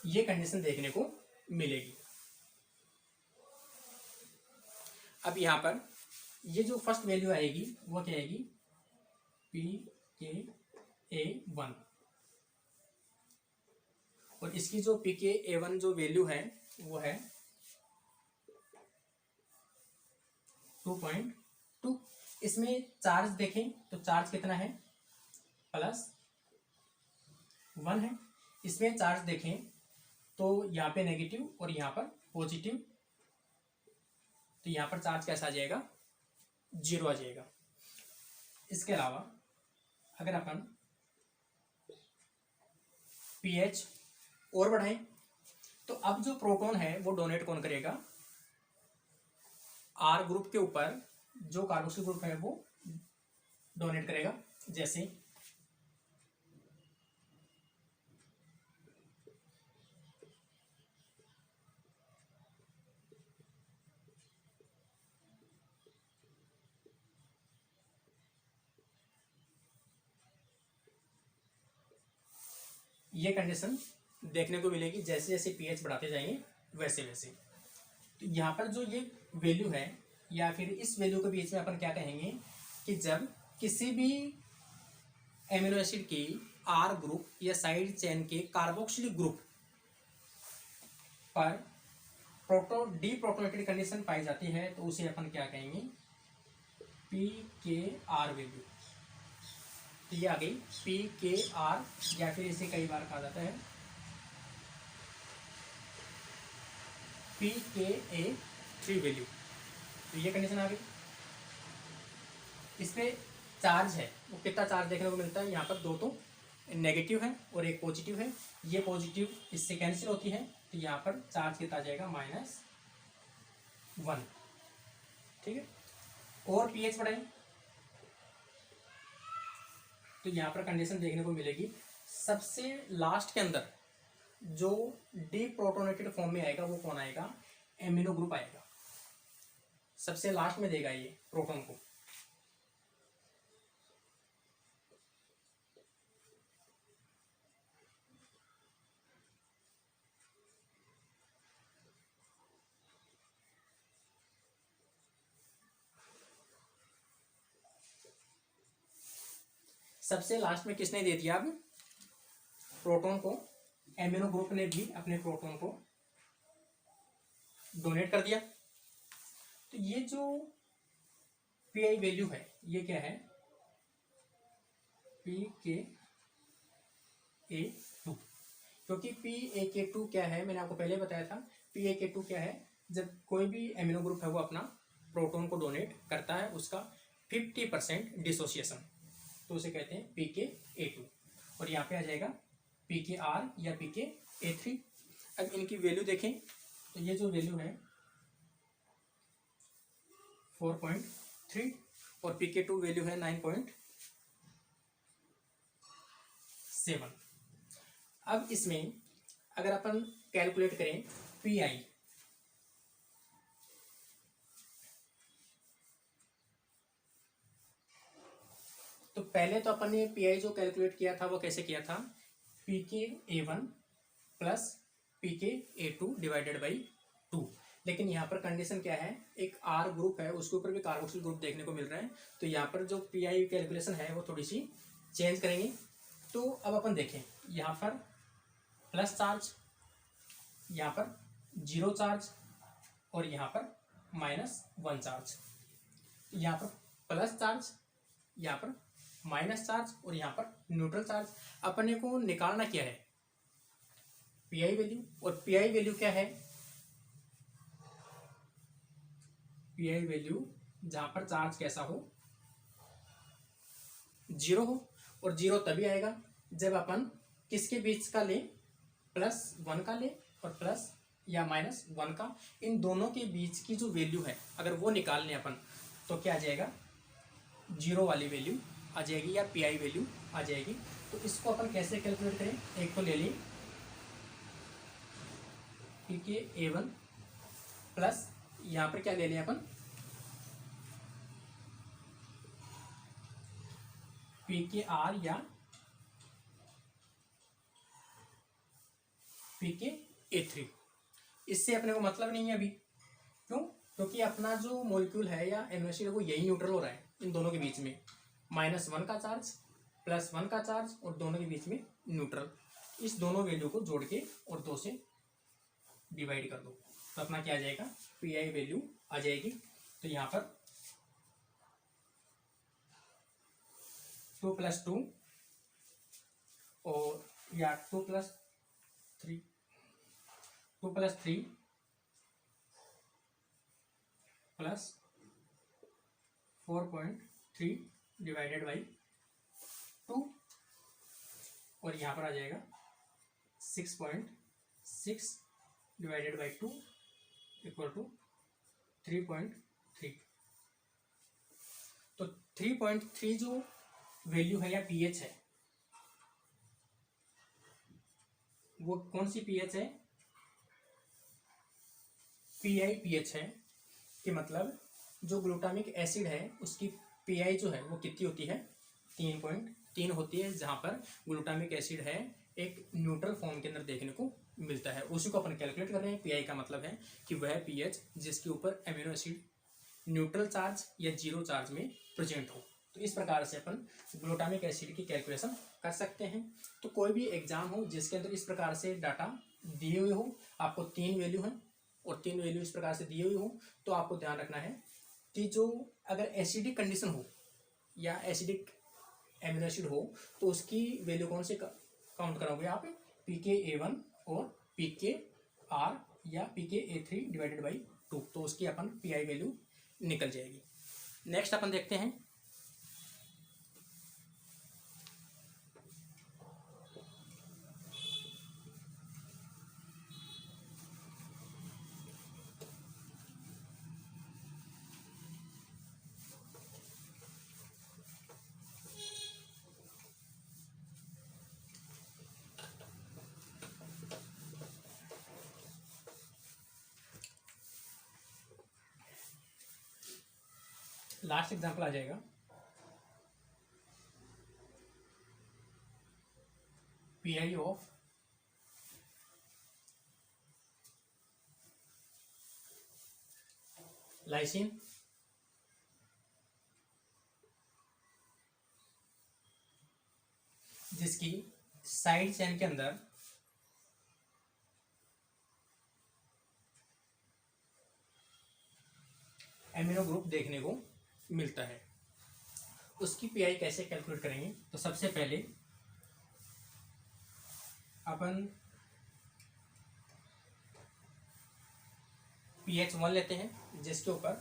ये कंडीशन देखने को मिलेगी। अब यहां पर ये जो फर्स्ट वैल्यू आएगी वो क्या आएगी, pKa1, और इसकी जो pKa1 जो वैल्यू है वो है 2.2। इसमें चार्ज देखें तो चार्ज कितना है, +1 है। इसमें चार्ज देखें तो यहाँ पे नेगेटिव और यहाँ पर पॉजिटिव, तो यहाँ पर चार्ज कैसा आ जाएगा, 0 आ जाएगा। इसके अलावा अगर अपन pH और बढ़ाएं तो अब जो प्रोटॉन है वो डोनेट कौन करेगा, आर ग्रुप के ऊपर जो कार्बोक्सिल ग्रुप है वो डोनेट करेगा। जैसे ये कंडीशन देखने को मिलेगी जैसे जैसे पीएच बढ़ाते जाएंगे वैसे वैसे। तो यहाँ पर जो ये वैल्यू है या फिर इस वैल्यू के बीच में अपन क्या कहेंगे कि जब किसी भी एमिनो एसिड की आर ग्रुप या साइड चेन के कार्बोक्सिल ग्रुप पर डीप्रोटोनेटेड कंडीशन पाई जाती है तो उसे अपन क्या कहेंगे, पी के आर वैल्यू। तो ये आ गई पी के आर, या फिर इसे कई बार कहा जाता है पी के ए 3 वैल्यू। तो ये कंडीशन आ गई। इस पे चार्ज है, वो कितना चार्ज देखने को मिलता है, यहाँ पर दो तो नेगेटिव है और एक पॉजिटिव है। ये पॉजिटिव इससे कैंसिल होती है तो यहाँ पर चार्ज कितना आ जाएगा, -1। ठीक है। और पीएच बढ़ाएं तो यहाँ पर कंडीशन देखने को मिलेगी सबसे लास्ट के अंदर जो डीप्रोटोनेटेड फॉर्म में आएगा वो कौन आएगा, एमिनो ग्रुप आएगा। सबसे लास्ट में देगा ये प्रोटॉन को। सबसे लास्ट में किसने दे दिया, अब प्रोटॉन को। एमिनो ग्रुप ने भी अपने प्रोटॉन को डोनेट कर दिया। तो ये जो पीआई वैल्यू है ये क्या है, पी के ए 2। क्योंकि पी ए के 2 क्या है, मैंने आपको पहले बताया था। पी ए के 2 क्या है, जब कोई भी एमिनो ग्रुप है वो अपना प्रोटॉन को डोनेट करता है उसका 50% डिसोसिएशन, तो उसे कहते हैं पी के ए 2। और यहाँ पे आ जाएगा पी के आर या पी के ए 3। अब इनकी वैल्यू देखें तो ये जो वैल्यू है 4.3 और पी के 2 वैल्यू है 9.7। अब इसमें अगर अपन कैलकुलेट करें पी आई, तो पहले तो अपन ने पी आई जो कैलकुलेट किया था वो कैसे किया था, पी के ए 1 प्लस पी के ए 2 डिवाइडेड बाई 2। लेकिन यहाँ पर कंडीशन क्या है, एक आर ग्रुप है उसके ऊपर भी कार्बोक्सिल ग्रुप देखने को मिल रहा है, तो यहाँ पर जो पी आई कैलकुलेशन है वो थोड़ी सी चेंज करेंगे। तो अब अपन देखें यहाँ पर प्लस चार्ज, यहाँ पर 0 चार्ज और यहाँ पर -1 चार्ज। यहाँ पर प्लस चार्ज, यहाँ पर माइनस चार्ज और यहाँ पर न्यूट्रल चार्ज। अपने को निकालना क्या है, पीआई वैल्यू। और पीआई वैल्यू क्या है, पीआई वैल्यू जहां पर चार्ज कैसा हो, 0 हो। और 0 तभी आएगा जब अपन किसके बीच का ले, +1 का ले और प्लस या -1 का, इन दोनों के बीच की जो वैल्यू है अगर वो निकाल लें अपन तो क्या आ जाएगा, 0 वाली वैल्यू आ जाएगी या पीआई वैल्यू आ जाएगी। तो इसको अपन कैसे कैलकुलेट करें, एक तो ले लें पी के ए 1 प्लस यहाँ पर क्या ले लें अपन, पी के आर या पी के ए 3। इससे अपने को मतलब नहीं है अभी, क्यों, क्योंकि अपना जो मॉलिक्यूल है या एमिनो एसिड है वो यही न्यूट्रल हो रहा है इन दोनों के बीच में, -1 का चार्ज +1 का चार्ज और दोनों के बीच में न्यूट्रल। इस दोनों वैल्यू को जोड़ के और 2 से डिवाइड कर दो तो अपना क्या आ जाएगा, पी आई वैल्यू आ जाएगी। तो यहाँ पर 2 + 2 और या 2 + 3 प्लस 4.3 डिवाइडेड बाई 2 और यहाँ पर आ जाएगा 6.6 डिवाइडेड बाई 2 इक्वल टू 3.3 3। तो 3.3 जो वैल्यू है या पीएच है, वो कौन सी पीएच है? पीआई पीएच है। कि मतलब जो ग्लूटामिक एसिड है उसकी पीआई जो है वो कितनी होती है? 3.3 होती है, जहां पर ग्लूटामिक एसिड है एक न्यूट्रल फॉर्म के अंदर देखने को मिलता है। उसी को अपन कैलकुलेट कर रहे हैं। पीआई का मतलब है कि वह पीएच जिसके ऊपर एमिनो एसिड न्यूट्रल चार्ज या जीरो चार्ज में प्रेजेंट हो। तो इस प्रकार से अपन ग्लूटामिक एसिड की कैलकुलेशन कर सकते हैं। तो कोई भी एग्जाम हो जिसके अंदर इस प्रकार से डाटा दिए हुए हो, आपको 3 वैल्यू है और 3 वैल्यू इस प्रकार से दिए हुए हो, तो आपको ध्यान रखना है कि जो अगर एसिडिक कंडीशन हो या एसिडिक एमिनो एसिड हो तो उसकी वैल्यू कौन से काउंट करोगे आप? PKA1 और PKR या PKA3 डिवाइडेड बाई 2। तो उसकी अपन पीआई वैल्यू निकल जाएगी। नेक्स्ट अपन देखते हैं लास्ट एग्जांपल आ जाएगा। पीआई ऑफ लाइसिन जिसकी साइड चेन के अंदर एमिनो ग्रुप देखने को मिलता है। उसकी पीआई कैसे कैलकुलेट करेंगे? तो सबसे पहले अपन pH 1 लेते हैं जिसके ऊपर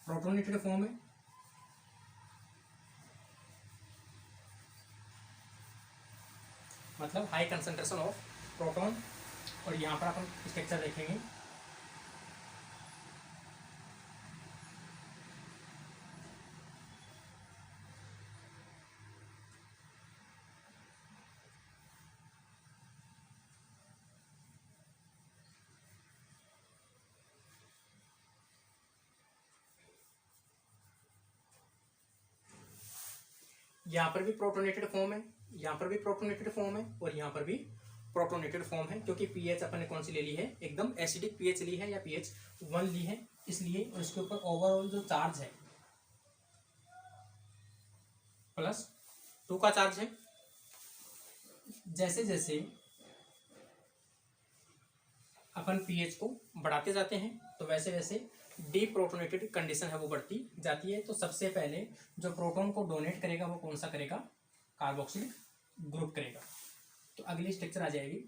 प्रोटोनेटेड फॉर्म है, मतलब हाई कंसंट्रेशन ऑफ प्रोटॉन। और यहाँ पर अपन स्ट्रक्चर देखेंगे, यहाँ पर भी प्रोटोनेटेड फॉर्म है, यहाँ पर भी प्रोटोनेटेड फॉर्म है और यहाँ पर भी प्रोटोनेटेड फॉर्म है। क्योंकि पीएच अपन ने कौन सी ले ली है? एकदम एसिडिक पीएच ली है या पीएच 1 ली है, इसलिए। और इसके ऊपर ओवरऑल जो चार्ज है +2 का चार्ज है। जैसे जैसे अपन पीएच को बढ़ाते जाते हैं तो वैसे वैसे डीप्रोटोनेटेड कंडीशन है वो बढ़ती जाती है। तो सबसे पहले जो प्रोटॉन को डोनेट करेगा वो कौन सा करेगा? कार्बोक्सिलिक ग्रुप करेगा। तो अगली स्ट्रक्चर आ जाएगी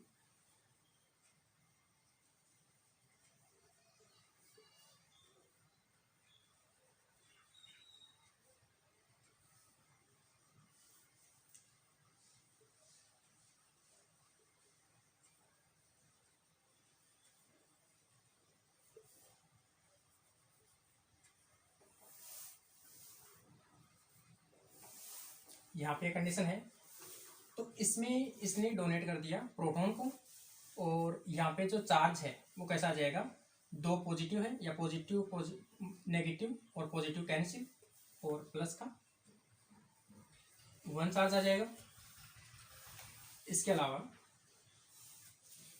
यहाँ पे कंडीशन है। तो इसमें इसने डोनेट कर दिया प्रोटॉन को और यहाँ पे जो चार्ज है वो कैसा आ जाएगा? 2 पॉजिटिव है या पॉजिटिव नेगेटिव और पॉजिटिव कैंसिल और प्लस का 1 चार्ज आ जाएगा। इसके अलावा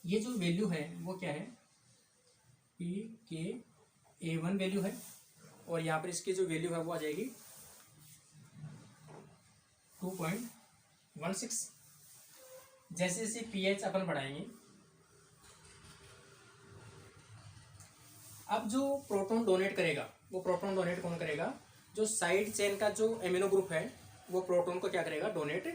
ये जो वैल्यू है वो क्या है? PKA1 वैल्यू है और यहाँ पर इसकी जो वैल्यू है वो आ जाएगी 2.16। जैसे जैसे पीएच अपन बढ़ाएंगे, अब जो प्रोटॉन डोनेट करेगा वो प्रोटॉन डोनेट कौन करेगा? जो साइड चेन का जो एमिनो ग्रुप है वो प्रोटॉन को क्या करेगा? डोनेट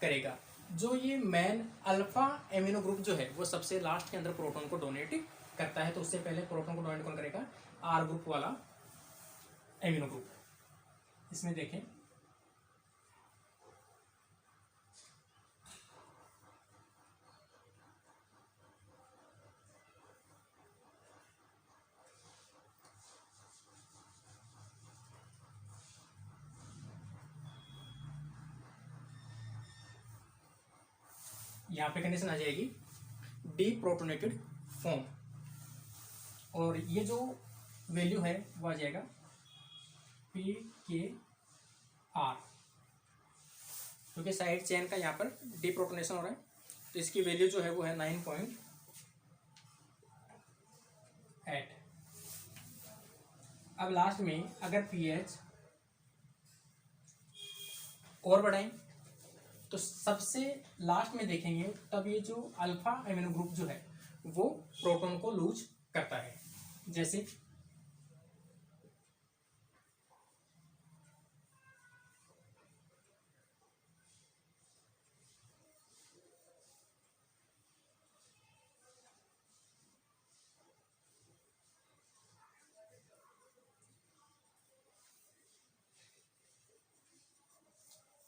करेगा। जो ये मेन अल्फा एमिनो ग्रुप जो है वो सबसे लास्ट के अंदर प्रोटॉन को डोनेट करता है। तो उससे पहले प्रोटॉन को डोनेट कौन करेगा? आर ग्रुप वाला एमिनो ग्रुप। इसमें देखें यहाँ पे कंडीशन आ जाएगी डीप्रोटोनेटेड फॉर्म, और ये जो वैल्यू है वो आ जाएगा pKr, क्योंकि साइड चेन का यहाँ पर डीप्रोटोनेशन हो रहा है, तो इसकी वैल्यू जो है वो है 9.8। अब लास्ट में अगर pH और बढ़ाएं तो सबसे लास्ट में देखेंगे तब ये जो अल्फा एमिनो ग्रुप जो है वो प्रोटॉन को लूज करता है। जैसे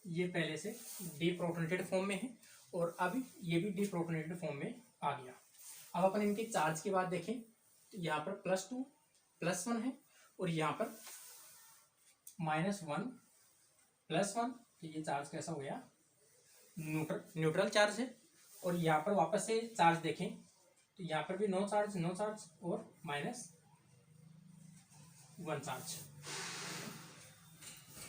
ये पहले से डीप्रोटोनेटेड फॉर्म में है और अब ये भी डीप्रोटोनेटेड फॉर्म में आ गया। अब अपन इनके चार्ज की बात देखें तो यहाँ पर +2 +1 है और यहाँ पर -1 +1, तो ये चार्ज कैसा हो गया, न्यूट्रल चार्ज है। और यहाँ पर वापस से चार्ज देखें तो यहाँ पर भी नो चार्ज और -1 चार्ज।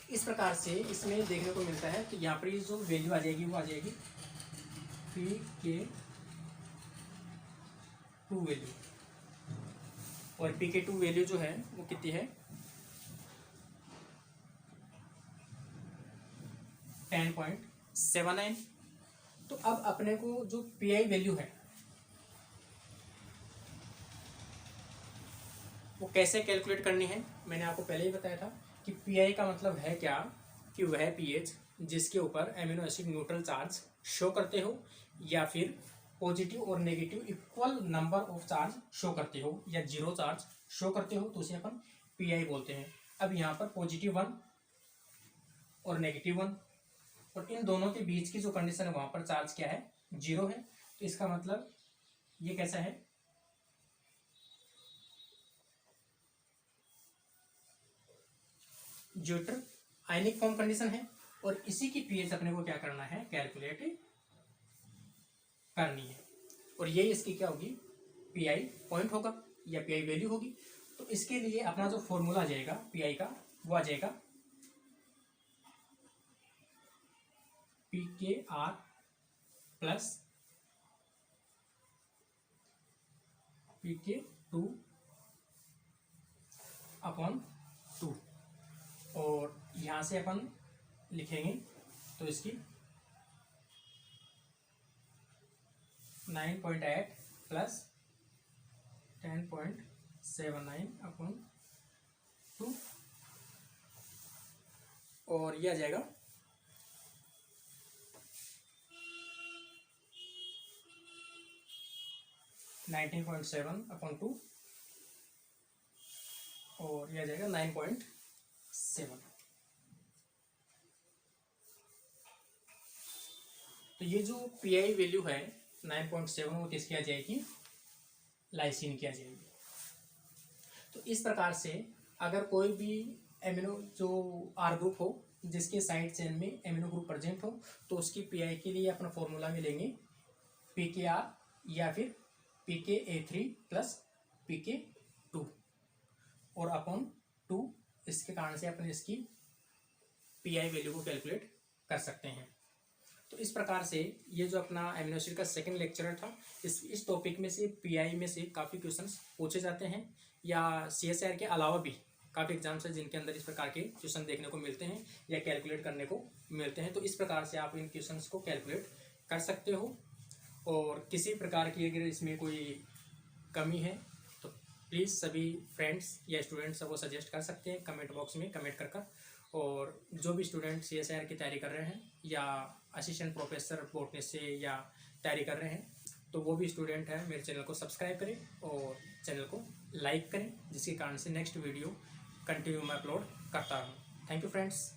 इस प्रकार से इसमें देखने को मिलता है। तो यहाँ पर ये जो वैल्यू आ जाएगी वो आ जाएगी pK2 वैल्यू, और pK2 वैल्यू जो है वो कितनी है 10.79। तो अब अपने को जो PI वैल्यू है वो कैसे कैलकुलेट करनी है, मैंने आपको पहले ही बताया था कि PI का मतलब है क्या, कि वह pH जिसके ऊपर amino acid neutral charge show करते हो या फिर पॉजिटिव और negative equal number of charge show करते हो या 0 चार्ज शो करते हो, तो उसे अपन PI बोलते हैं। अब यहाँ पर +1 और -1, और इन दोनों के बीच की जो कंडीशन है वहां पर चार्ज क्या है 0 है। तो इसका मतलब ये कैसा है, ज्योटर आयनिक फॉर्म कंडीशन है, और इसी की pH अपने को क्या करना है, कैलकुलेट करनी है। और ये इसकी क्या होगी, PI पॉइंट होगा या PI वैल्यू होगी। तो इसके लिए अपना जो फॉर्मूला आ जाएगा PI का वो आ जाएगा pKr प्लस pK2/2, और यहाँ से अपन लिखेंगे तो इसकी 9.8 प्लस 10.79/2, और यह आ जाएगा 19.7/2, और यह आ जाएगा 9.7। तो ये जो PI वैल्यू है 9.7 वो किसकी आ जाएगी, लाइसिन की आ जाएगी। तो इस प्रकार से अगर कोई भी एमिनो जो R ग्रुप हो जिसके साइड चेन में एमिनो ग्रुप प्रेजेंट हो तो उसकी PI के लिए अपना फॉर्मूला में लेंगे pKr या फिर pKa3 प्लस pK2 और अपॉन 2। इसके कारण से अपन इसकी PI वैल्यू को कैलकुलेट कर सकते हैं। तो इस प्रकार से ये जो अपना एमिनो एसिड का सेकंड लेक्चर था, इस टॉपिक में से PI में से काफ़ी क्वेश्चंस पूछे जाते हैं, या CSIR के अलावा भी काफ़ी एग्जाम्स हैं जिनके अंदर इस प्रकार के क्वेश्चन देखने को मिलते हैं या कैलकुलेट करने को मिलते हैं। तो इस प्रकार से आप इन क्वेश्चंस को कैलकुलेट कर सकते हो, और किसी प्रकार की अगर इसमें कोई कमी है तो प्लीज़ सभी फ्रेंड्स या स्टूडेंट्स सबको सजेस्ट कर सकते हैं कमेंट बॉक्स में कमेंट कर। और जो भी स्टूडेंट CSIR की तैयारी कर रहे हैं या असिस्टेंट प्रोफेसर बोटनी से या तैयारी कर रहे हैं तो वो भी स्टूडेंट है मेरे चैनल को सब्सक्राइब करें और चैनल को लाइक करें, जिसके कारण से नेक्स्ट वीडियो कंटिन्यू मैं अपलोड करता रहूँ। Thank you friends.